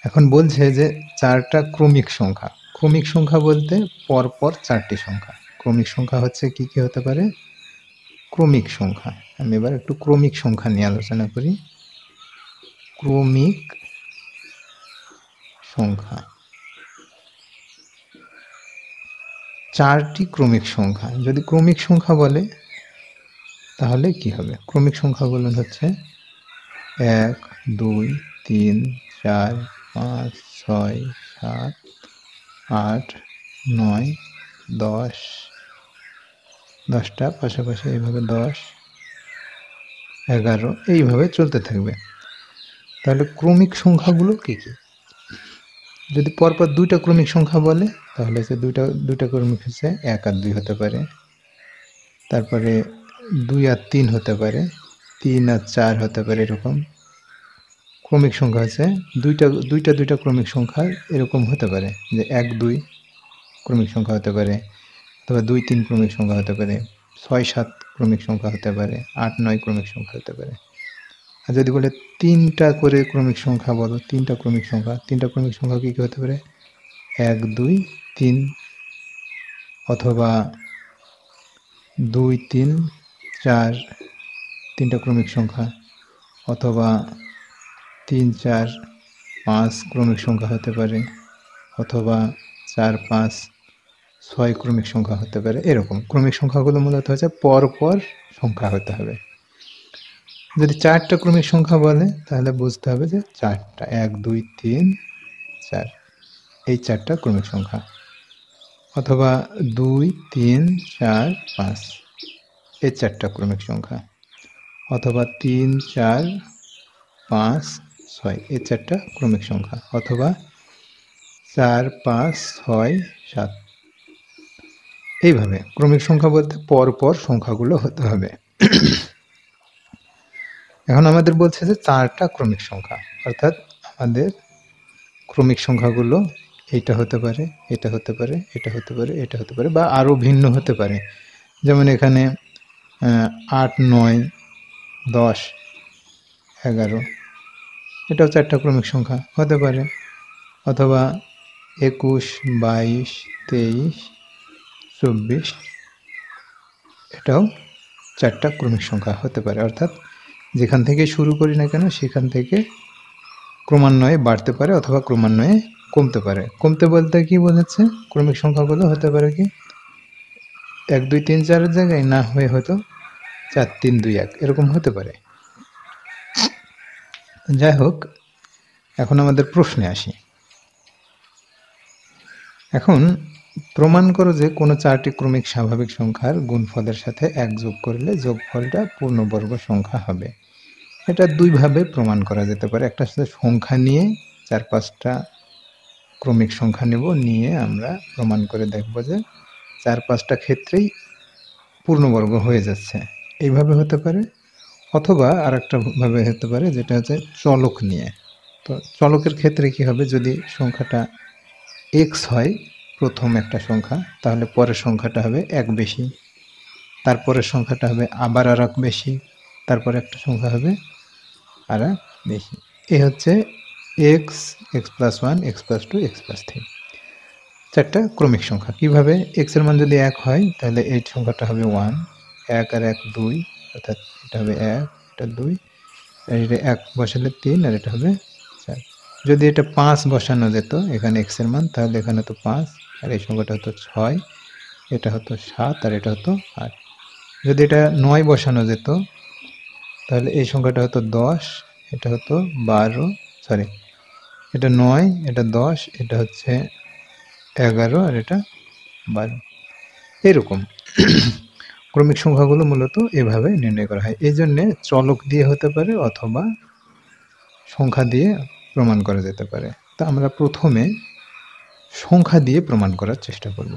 এখন বলছে যে 4টা ক্রমিক সংখ্যা। ক্রমিক সংখ্যা বলতে পরপর 4টি সংখ্যা। ক্রমিক সংখ্যা হচ্ছে কি কি হতে পারে? ক্রমিক সংখ্যা। আমি এবার একটু ক্রমিক সংখ্যা নিয়ে আলোচনা করি। ক্রমিক সংখ্যা, 4টি ক্রমিক সংখ্যা। যদি ক্রমিক সংখ্যা বলে তাহলে কি হবে? ক্রমিক সংখ্যাগুলো হচ্ছে 1, 2, 3, 4, 5, 6, 7, 8, 9, 10, 10টা পাশাপাশি এইভাবে 10, 11 এইভাবে চলতে থাকবে। তাহলে ক্রমিক সংখ্যাগুলো কি কি? যদি পরপর 2টা ক্রমিক সংখ্যা বলে তাহলে হচ্ছে দুইটা ক্রমিক হচ্ছে 1 আর 2 হতে পারে, তারপরে 2 আর 3 হতে পারে, 3 আর 4 হতে পারে। এরকম ক্রমিক সংখ্যা আছে দুইটা ক্রমিক সংখ্যা এরকম হতে পারে, যে 1 2 ক্রমিক সংখ্যা হতে পারে, অথবা 2 3 ক্রমিক সংখ্যা হতে পারে, 6 7 ক্রমিক সংখ্যা হতে পারে, 8 9 ক্রমিক সংখ্যা হতে পারে। আর যদি বলে 3টা করে ক্রমিক সংখ্যা বলো, 3টা ক্রমিক সংখ্যা কি কি হতে পারে? 1 2 3, অথবা 2 3 4, 3টা ক্রমিক সংখ্যা, অথবা 3 4 5 ক্রমিক সংখ্যা হতে পারে, অথবা 4 5 6 ক্রমিক সংখ্যা হতে পারে। এরকম ক্রমিক সংখ্যাগুলো মূলত হচ্ছে পরপর সংখ্যা হতে হবে। যদি 4টা ক্রমিক সংখ্যা বলে তাহলে বুঝতে হবে যে 4টা, 1 2 3 4, এই 4টা ক্রমিক সংখ্যা, অথবা 2 3 4 5, এই 4টা ক্রমিক সংখ্যা, অথবা 3 4 5 6, এই 4টা ক্রমিক সংখ্যা, অথবা 4 5 6 7। এইভাবে ক্রমিক সংখ্যা বলতে পরপর সংখ্যাগুলো হতে হবে। এখন আমাদের বলছে যে 4টা ক্রমিক সংখ্যা, অর্থাৎ আমাদের ক্রমিক সংখ্যাগুলো এইটা হতে পারে, এটা হতে পারে, এটা হতে পারে, এটা হতে পারে, বা আরও ভিন্ন হতে পারে। যেমন এখানে 8 9 10 11, এটাও 4টা ক্রমিক সংখ্যা হতে পারে, অথবা 21 22 23 24, এটাও 4টা ক্রমিক সংখ্যা হতে পারে। অর্থাৎ যেখান থেকে শুরু করি না কেন সেখান থেকে ক্রমান্বয়ে বাড়তে পারে অথবা ক্রমান্বয়ে কমতে পারে। কমতে বলতে কি বোঝাচ্ছে? ক্রমিক সংখ্যাগুলো হতে পারে কি 1 2 3 4 এর জায়গায় না হয়ে হয়তো 4 3 2 1 এরকম হতে পারে। যাই হোক, এখন আমাদের প্রশ্নে আসি। এখন প্রমাণ করো যে কোনো 4টি ক্রমিক স্বাভাবিক সংখ্যার গুণফলের সাথে 1 যোগ করলে যোগফলটা পূর্ণবর্গ সংখ্যা হবে। এটা দুইভাবে প্রমাণ করা যেতে পারে। একটা হচ্ছে সংখ্যা নিয়ে 4 5টা ক্রমিক সংখ্যা নেব, নিয়ে আমরা প্রমাণ করে দেখব যে 4 5টা ক্ষেত্রেই পূর্ণবর্গ হয়ে যাচ্ছে, এইভাবে হতে পারে। অথবা আরেকটা ভাবে হতে পারে, যেটা হচ্ছে চলক নিয়ে। তো চলকের ক্ষেত্রে কি হবে? যদি সংখ্যাটা x হয় প্রথম একটা সংখ্যা, তাহলে পরের সংখ্যাটা হবে 1 বেশি, তারপরের সংখ্যাটা হবে আবার আর এক বেশি, তারপরে একটা সংখ্যা হবে আর এক বেশি। এ হচ্ছে x, x plus 1, x plus 2, x plus 3, 4টা ক্রমিক সংখ্যা। কিভাবে? x এর মান যদি 1 হয় তাহলে এই সংখ্যাটা হবে 1, 1 আর 1 2, অর্থাৎ এটা হবে 1, এটা 2, আর এটা 1 বসালে 3, আর এটা হবে 4। যদি এটা 5 বসানো যেত এখানে x এর মান, তাহলে এখানে হতো 5, আর এই সংখ্যাটা হতো 6, এটা হতো 7, আর এটা হতো 8। যদি এটা 9 বসানো যেত তাহলে এই সংখ্যাটা হতো 10, এটা হতো 12, সরি এটা 9, এটা 10, এটা হচ্ছে 11, আর এটা 12। এরকম ক্রমিক সংখ্যাগুলো মূলত এভাবে নির্ণয় করা হয়। এই জন্যে চলক দিয়ে হতে পারে অথবা সংখ্যা দিয়ে প্রমাণ করা যেতে পারে। তা আমরা প্রথমে সংখ্যা দিয়ে প্রমাণ করার চেষ্টা করব।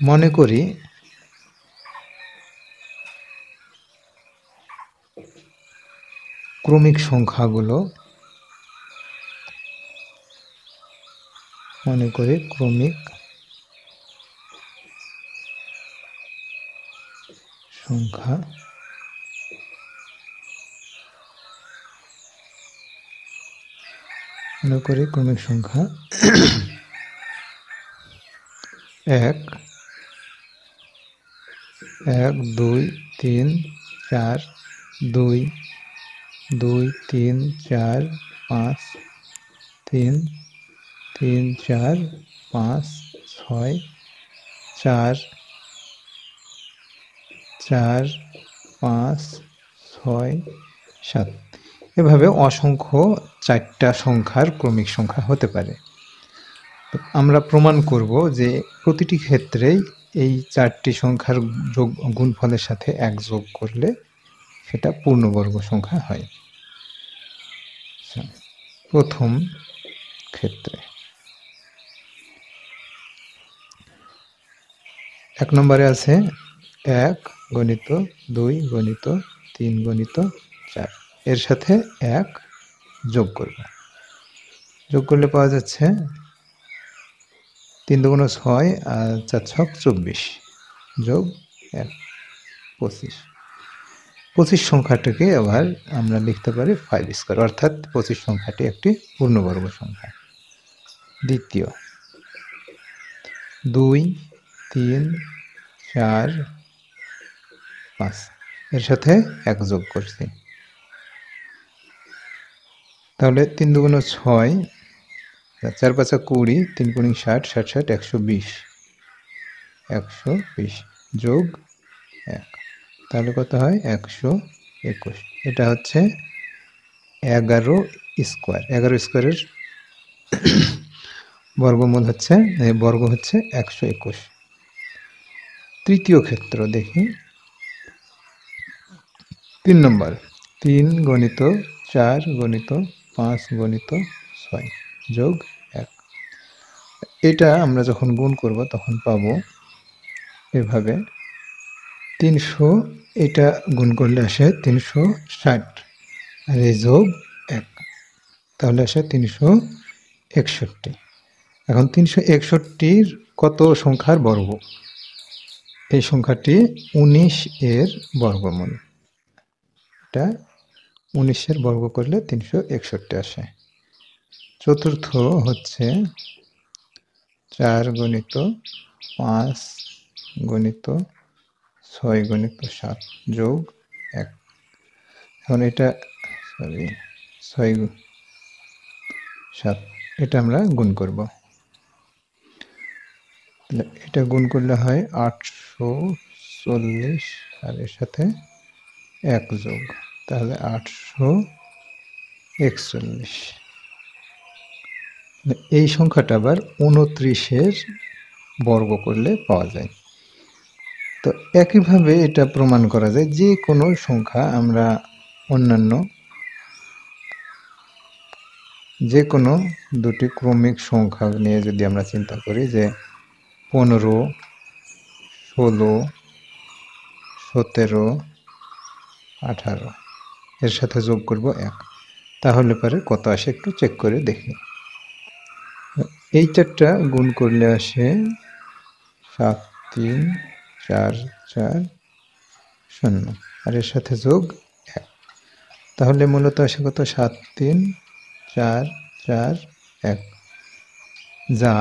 মনে করি ক্রমিক সংখ্যাগুলো, মনে করি ক্রমিক সংখ্যা মনে করি ক্রমিক সংখ্যা 1 1 2 3 4 2 2 3 4 5 3 3 4 5 6 4 4 5 6 7 এভাবে অসংখ্য 4টা সংখ্যার ক্রমিক সংখ্যা হতে পারে। আমরা প্রমাণ করব যে প্রতিটি ক্ষেত্রেই এই 4টি সংখ্যার গুণফলের সাথে 1 যোগ করলে সেটা পূর্ণবর্গ সংখ্যা হয়। প্রথম ক্ষেত্রে 1 নম্বরে আছে 1 গণিত 2 গণিত 3 গণিত 4, এর সাথে 1 যোগ করব। যোগ করলে পাওয়া যাচ্ছে 3 দুগুণ 6 আর 4 ছক 24 যোগ 1 25। 25 সংখ্যাটাকে আবার আমরা লিখতে পারি 5 স্কয়ার, অর্থাৎ 25 সংখ্যাটি একটি পূর্ণবর্গ সংখ্যা। দ্বিতীয় 2 3 4 5, এর সাথে 1 যোগ করছি, তাহলে 3 দুগুণ 6, 4 5 20, 3 গুণ 60, 60 60 120, 120 যোগ 1, তাহলে কত হয় 121। এটা হচ্ছে 11 স্কয়ার। 11 স্কয়ারের বর্গমূল হচ্ছে বর্গ হচ্ছে 121। তৃতীয় ক্ষেত্র দেখি 3 নম্বর 3 গণিত 4 গণিত 5 গণিত 6 যোগ 1। এটা আমরা যখন গুণ করব তখন পাবো এভাবে 300, এটা গুণ করলে আসে 360 আর এই যোগ 1, তাহলে আসে 361। এখন 361-র কত সংখ্যার বর্গ? এই সংখ্যাটি 19 এর বর্গমূল। এটা 19 এর বর্গ করলে 361 আসে। চতুর্থ হচ্ছে 4 গণিত 5 গণিত 6 গণিত 7 যোগ 1। এখন এটা 6 7, এটা আমরা গুণ করব। এটা গুণ করলে হয় 840 আর এর সাথে 1 যোগ, তাহলে 841। এই সংখ্যাটা আবার 29 এর বর্গ করলে পাওয়া যায়। তো একইভাবে এটা প্রমাণ করা যায় যে কোনো সংখ্যা আমরা অন্যান্য যে কোনো দুটি ক্রমিক সংখ্যা নিয়ে যদি আমরা চিন্তা করি যে 15 16 17 18, এর সাথে যোগ করব 1, তাহলে পরে কত আসে একটু চেক করে দেখি। এই 4টা গুণ করলে আসে 7 3 4 4 0 আর এর সাথে যোগ 1, তাহলে মূলত আসে কত 7 3 4 4 1, যা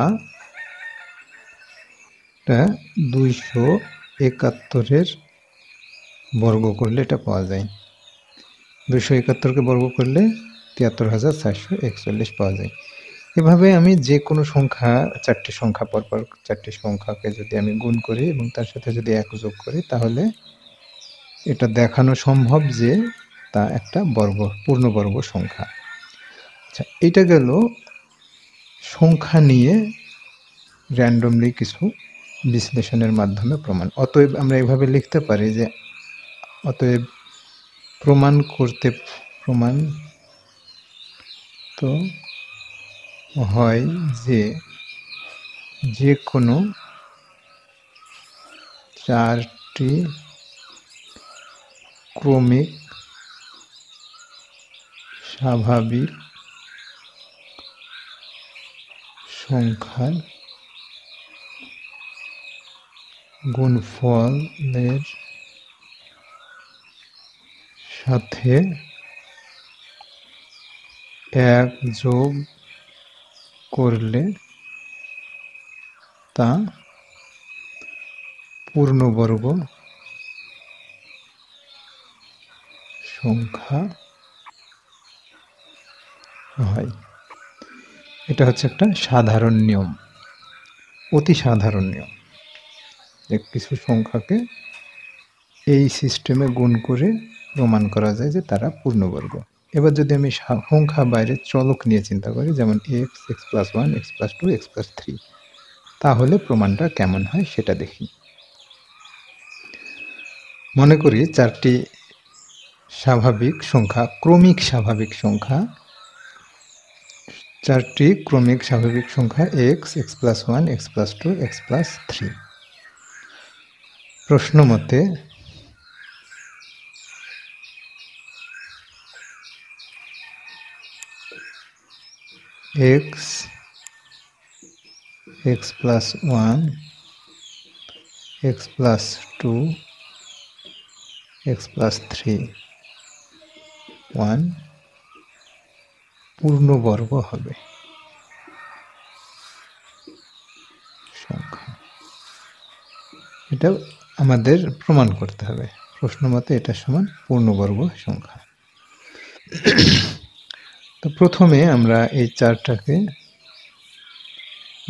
271-এর বর্গ করলে এটা পাওয়া যায়। 271-কে বর্গ করলে 73,441 পাওয়া যায়। এভাবে আমি যে কোনো সংখ্যা 4টি সংখ্যা পরপর 4টি সংখ্যাকে যদি আমি গুণ করি এবং তার সাথে যদি 1 যোগ করি তাহলে এটা দেখানো সম্ভব যে তা একটা পূর্ণবর্গ সংখ্যা। আচ্ছা, এটা গেল সংখ্যা নিয়ে র্যান্ডমলি কিছু বিশ্লেষণের মাধ্যমে প্রমাণ। অতএব আমরা এভাবে লিখতে পারি যে অতএব প্রমাণ তো হয় যে কোনো 4টি ক্রমিক স্বাভাবিক সংখ্যার গুণফলের সাথে 1 যোগ করলে তা পূর্ণবর্গ সংখ্যা হয়। এটা হচ্ছে একটা সাধারণ নিয়ম, অতি সাধারণ নিয়ম, যে কিছু সংখ্যাকে এই সিস্টেমে গুণ করে প্রমাণ করা যায় যে তারা পূর্ণবর্গ। এবার যদি আমি সংখ্যা বাইরে চলক নিয়ে চিন্তা করি, যেমন x, x plus one, x plus two, x plus three, তাহলে প্রমাণটা কেমন হয় সেটা দেখি। মনে করি চারটি স্বাভাবিক সংখ্যা, ক্রমিক স্বাভাবিক সংখ্যা, চারটি ক্রমিক স্বাভাবিক সংখ্যা x, x plus one, x plus two, x plus three. প্রশ্ন মতে x, x plus one, x plus two, x plus three, one পূর্ণবর্গ হবে সংখ্যা। এটা আমাদের প্রমাণ করতে হবে। প্রশ্ন মতে এটা সমান পূর্ণবর্গ সংখ্যা। তো প্রথমে আমরা এই চারটাকে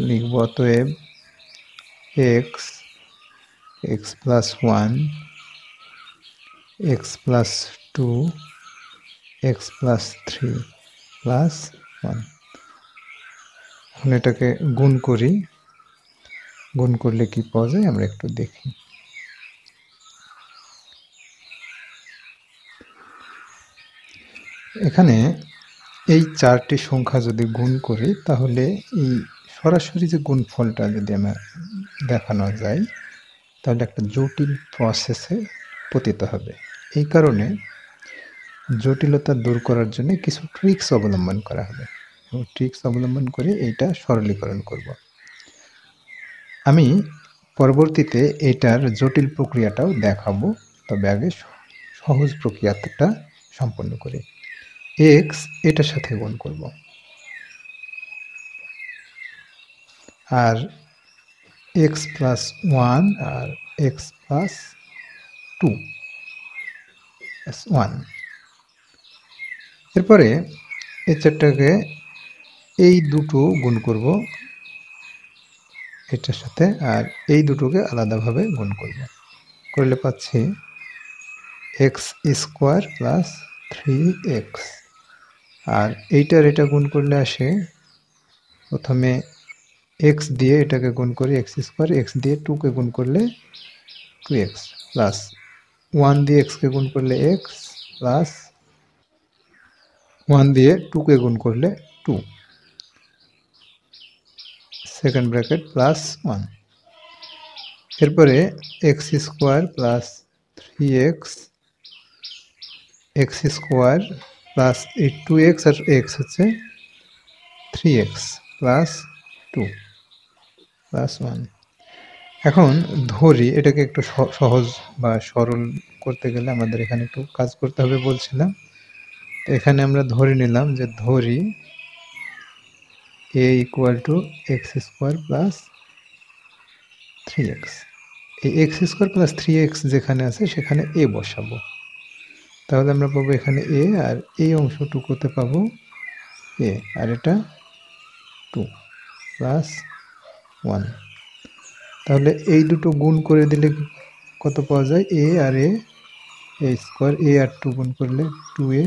লিখব। অতএব x, x plus one, x plus two, x plus three plus one. এখন এটাকে গুণ করি। গুণ করলে কি পাওয়া যায় আমরা একটু দেখি। এখানে এই চারটি সংখ্যা যদি গুণ করি, তাহলে এই সরাসরি যে গুণফলটা যদি আমার দেখানো যায়, তাহলে একটা জটিল প্রসেসে পতিত হবে। এই কারণে জটিলতা দূর করার জন্য কিছু ট্রিক্স অবলম্বন করা হবে, এবং ট্রিক্স অবলম্বন করে এইটা সরলীকরণ করব। আমি পরবর্তীতে এটার জটিল প্রক্রিয়াটাও দেখাবো, তবে আগে সহজ প্রক্রিয়াটা সম্পন্ন করি। এক্স এটার সাথে গুণ করব, আর এক্স প্লাস ওয়ান আর এক্স প্লাস টু, ওয়ান। এরপরে এই চারটাকে এই দুটো গুণ করব এটার সাথে, আর এই দুটোকে আলাদাভাবে গুণ করব। করলে পাচ্ছি x square plus three x. আর এইটার এটা গুণ করলে আসে, প্রথমে এক্স দিয়ে এটাকে গুণ করি এক্স স্কোয়ার, এক্স দিয়ে টুকে গুণ করলে টু এক্স, প্লাস ওয়ান দিয়ে এক্সকে গুণ করলে এক্স, প্লাস ওয়ান দিয়ে টুকে গুণ করলে two, second bracket plus one. এরপরে x square plus three x, x square plus এই টু এক্স আর এক্স হচ্ছে three x plus two plus one. এখন ধরি এটাকে একটু সহজ বা সরল করতে গেলে আমাদের এখানে একটু কাজ করতে হবে বলছিলাম। এখানে আমরা ধরে নিলাম যে ধরি a equal to x square plus three x. এই x square plus three x যেখানে আছে সেখানে a বসাবো। তাহলে আমরা পাবো এখানে a, আর এই অংশটুকুতে পাবো a, আর এটা টু প্লাস ওয়ান। তাহলে এই দুটো গুণ করে দিলে কত পাওয়া যায়? a আর a স্কোয়ার, a আর টু গুণ করলে টু a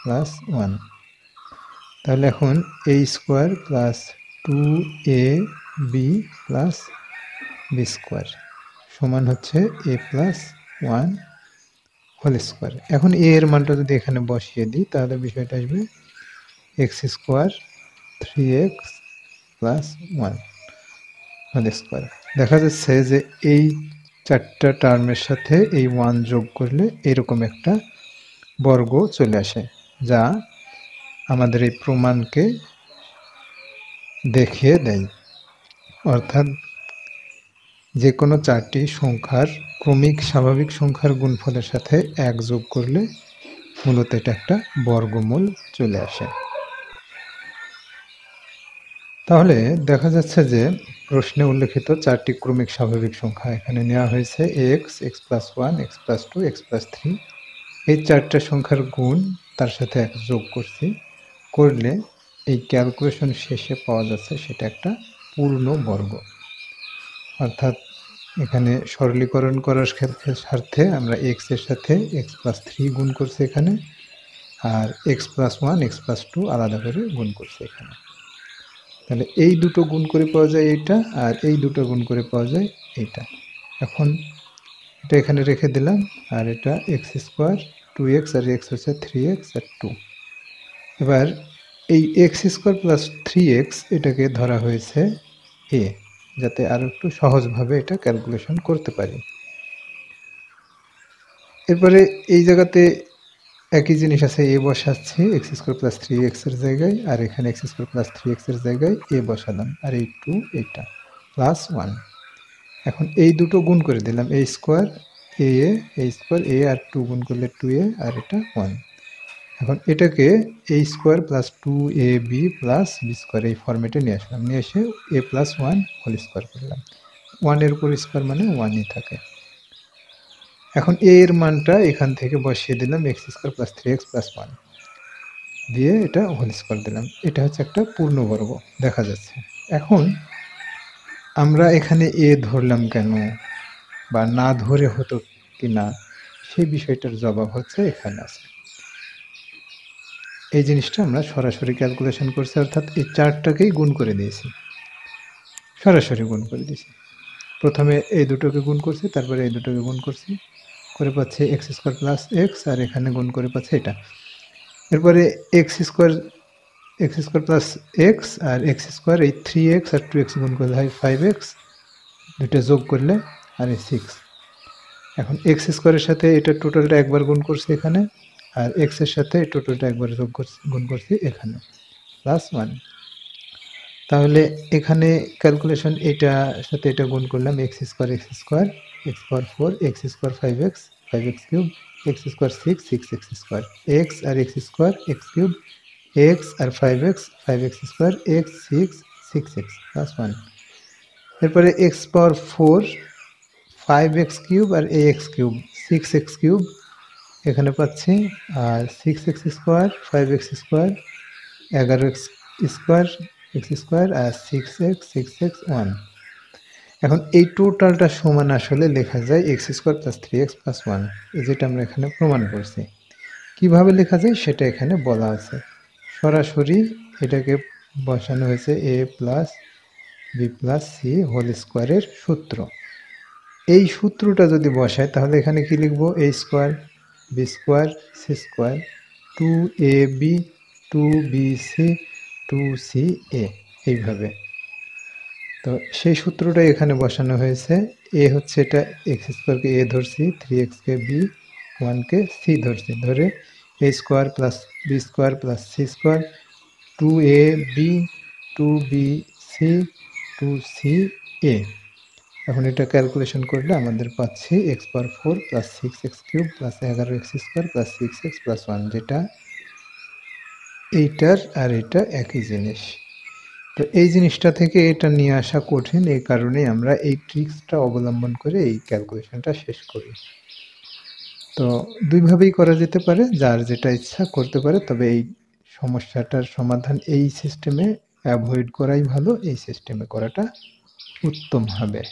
প্লাস ওয়ান। তাহলে এখন a square plus two a b plus b square সমান হচ্ছে a plus one whole square. এখন a এর মানটা যদি এখানে বসিয়ে দিই, তাহলে বিষয়টা আসবে x square three x plus one whole square. দেখা যাচ্ছে যে এই চারটা টার্মের সাথে এই ওয়ান যোগ করলে এরকম একটা বর্গ চলে আসে, যা আমাদের এই প্রমাণকে দেখিয়ে দেয়। অর্থাৎ যে কোনো চারটি সংখ্যার ক্রমিক স্বাভাবিক সংখ্যার গুণফলের সাথে এক যোগ করলে মূলত এটা একটা বর্গমূল চলে আসে। তাহলে দেখা যাচ্ছে যে প্রশ্নে উল্লেখিত 4টি ক্রমিক স্বাভাবিক সংখ্যা এখানে নেওয়া হয়েছে x, x plus one, x plus two, x plus three. এই 4টা সংখ্যার গুণ তার সাথে এক যোগ করছি, করলে এই ক্যালকুলেশন শেষে পাওয়া যাচ্ছে সেটা একটা পূর্ণবর্গ। অর্থাৎ এখানে সরলীকরণ করার স্বার্থে আমরা এক্স এর সাথে এক্স প্লাস থ্রি গুণ করছি এখানে, আর x plus one, x plus two আলাদা করে গুণ করছি এখানে। তাহলে এই দুটো গুণ করে পাওয়া যায় এইটা, আর এই দুটো গুণ করে পাওয়া যায় এইটা। এখন এটা এখানে রেখে দিলাম, আর এটা এক্স স্কোয়ার, টু এক্স, আর এক্স হচ্ছে থ্রি এক্স আর টু। এবার এই x square plus three x এটাকে ধরা হয়েছে এ, যাতে আরও একটু সহজভাবে এটা ক্যালকুলেশন করতে পারি। এরপরে এই জায়গাতে একই জিনিস আছে, এ বসাচ্ছি এক্স স্কোয়ার প্লাস থ্রি এক্সের জায়গায়, আর এখানে এক্স স্কোয়ার প্লাস থ্রি এক্সের জায়গায় এ বসালাম, আর এই টু এইটা প্লাস ওয়ান। এখন এই দুটো গুণ করে দিলাম, এ স্কোয়ার এ স্কোয়ার এ আর টু গুণ করলে টু এ, আর এটা ওয়ান। এখন এটাকে এ square plus two a b plus b square এই ফর্মেটে নিয়ে আসলাম, নিয়ে এসে এ প্লাস ওয়ান হোল স্কোয়ার করলাম। ওয়ানের উপর স্কোয়ার মানে ওয়ানই থাকে। এখন এ এর মানটা এখান থেকে বসিয়ে দিলাম, x square plus three x plus one দিয়ে এটা হোল স্কোয়ার দিলাম। এটা হচ্ছে একটা পূর্ণবর্গ দেখা যাচ্ছে। এখন আমরা এখানে এ ধরলাম কেন, বা না ধরে হতো কি না, সেই বিষয়টার জবাব হচ্ছে এখানে আছে। এই জিনিসটা আমরা সরাসরি ক্যালকুলেশন করছি, অর্থাৎ এই চারটাকেই গুণ করে দিয়েছি, সরাসরি গুণ করে দিয়েছি। প্রথমে এই দুটোকে গুণ করছি, তারপরে এই দুটোকে গুণ করছি, করে পাচ্ছে এক্স স্কোয়ার প্লাস এক্স, আর এখানে গুণ করে পাচ্ছে এটা। এরপরে এক্স স্কোয়ার প্লাস এক্স আর এক্স স্কোয়ার, এই থ্রি এক্স আর টু এক্স গুণ করলে হয় ফাইভ এক্স, দুটো যোগ করলে আর এই সিক্স। এখন এক্স স্কোয়ারের সাথে এটা টোটালটা একবার গুণ করছি এখানে, আর এক্সের সাথে টোটালটা একবার যোগ করছি, গুণ করছি এখানে, প্লাস ওয়ান। তাহলে এখানে ক্যালকুলেশন এটা সাথে এটা গুণ করলাম, x square x power four, x square five x cube, x square six x square, x আর x square x cube, x আর five x square, x six x plus one. এরপরে x power four, five x cube আর এ x cube, six x cube এখানে পাচ্ছি, আর six x square, five x square, এগারো এক্স স্কোয়ার আর সিক্স এক্স ওয়ান। এখন এই টোটালটা সমান আসলে লেখা যায় x square plus three x plus one, যেটা আমরা এখানে প্রমাণ করছি। কিভাবে লেখা যায় সেটা এখানে বলা আছে, সরাসরি এটাকে বসানো হয়েছে a plus b plus c whole স্কোয়ারের সূত্র। এই সূত্রটা যদি বসায় তাহলে এখানে কি লিখবো, a square b square c square, two a b two b c two c a, এইভাবে। তো সেই সূত্রটা এখানে বসানো হয়েছে। এ হচ্ছে এটা এক্স স্কোয়ারকে এ ধরছি, থ্রি এক্সকে বি, ওয়ানকে সি ধরছি, ধরে a square plus b square plus c square, two a b two b c two c a. এখন এটা ক্যালকুলেশন করলে আমাদের পাচ্ছি x power four plus six x cube plus এগারো x square plus six x plus one, যেটা এইটার আর এটা একই জিনিস। তো এই জিনিসটা থেকে এটা নিয়ে আসা কঠিন, এই কারণেই আমরা এই ট্রিক্সটা অবলম্বন করে এই ক্যালকুলেশনটা শেষ করি। তো দুইভাবেই করা যেতে পারে, যার যেটা ইচ্ছা করতে পারে, তবে এই সমস্যাটার সমাধান এই সিস্টেমে অ্যাভয়েড করাই ভালো, এই সিস্টেমে করাটা উত্তম হবে।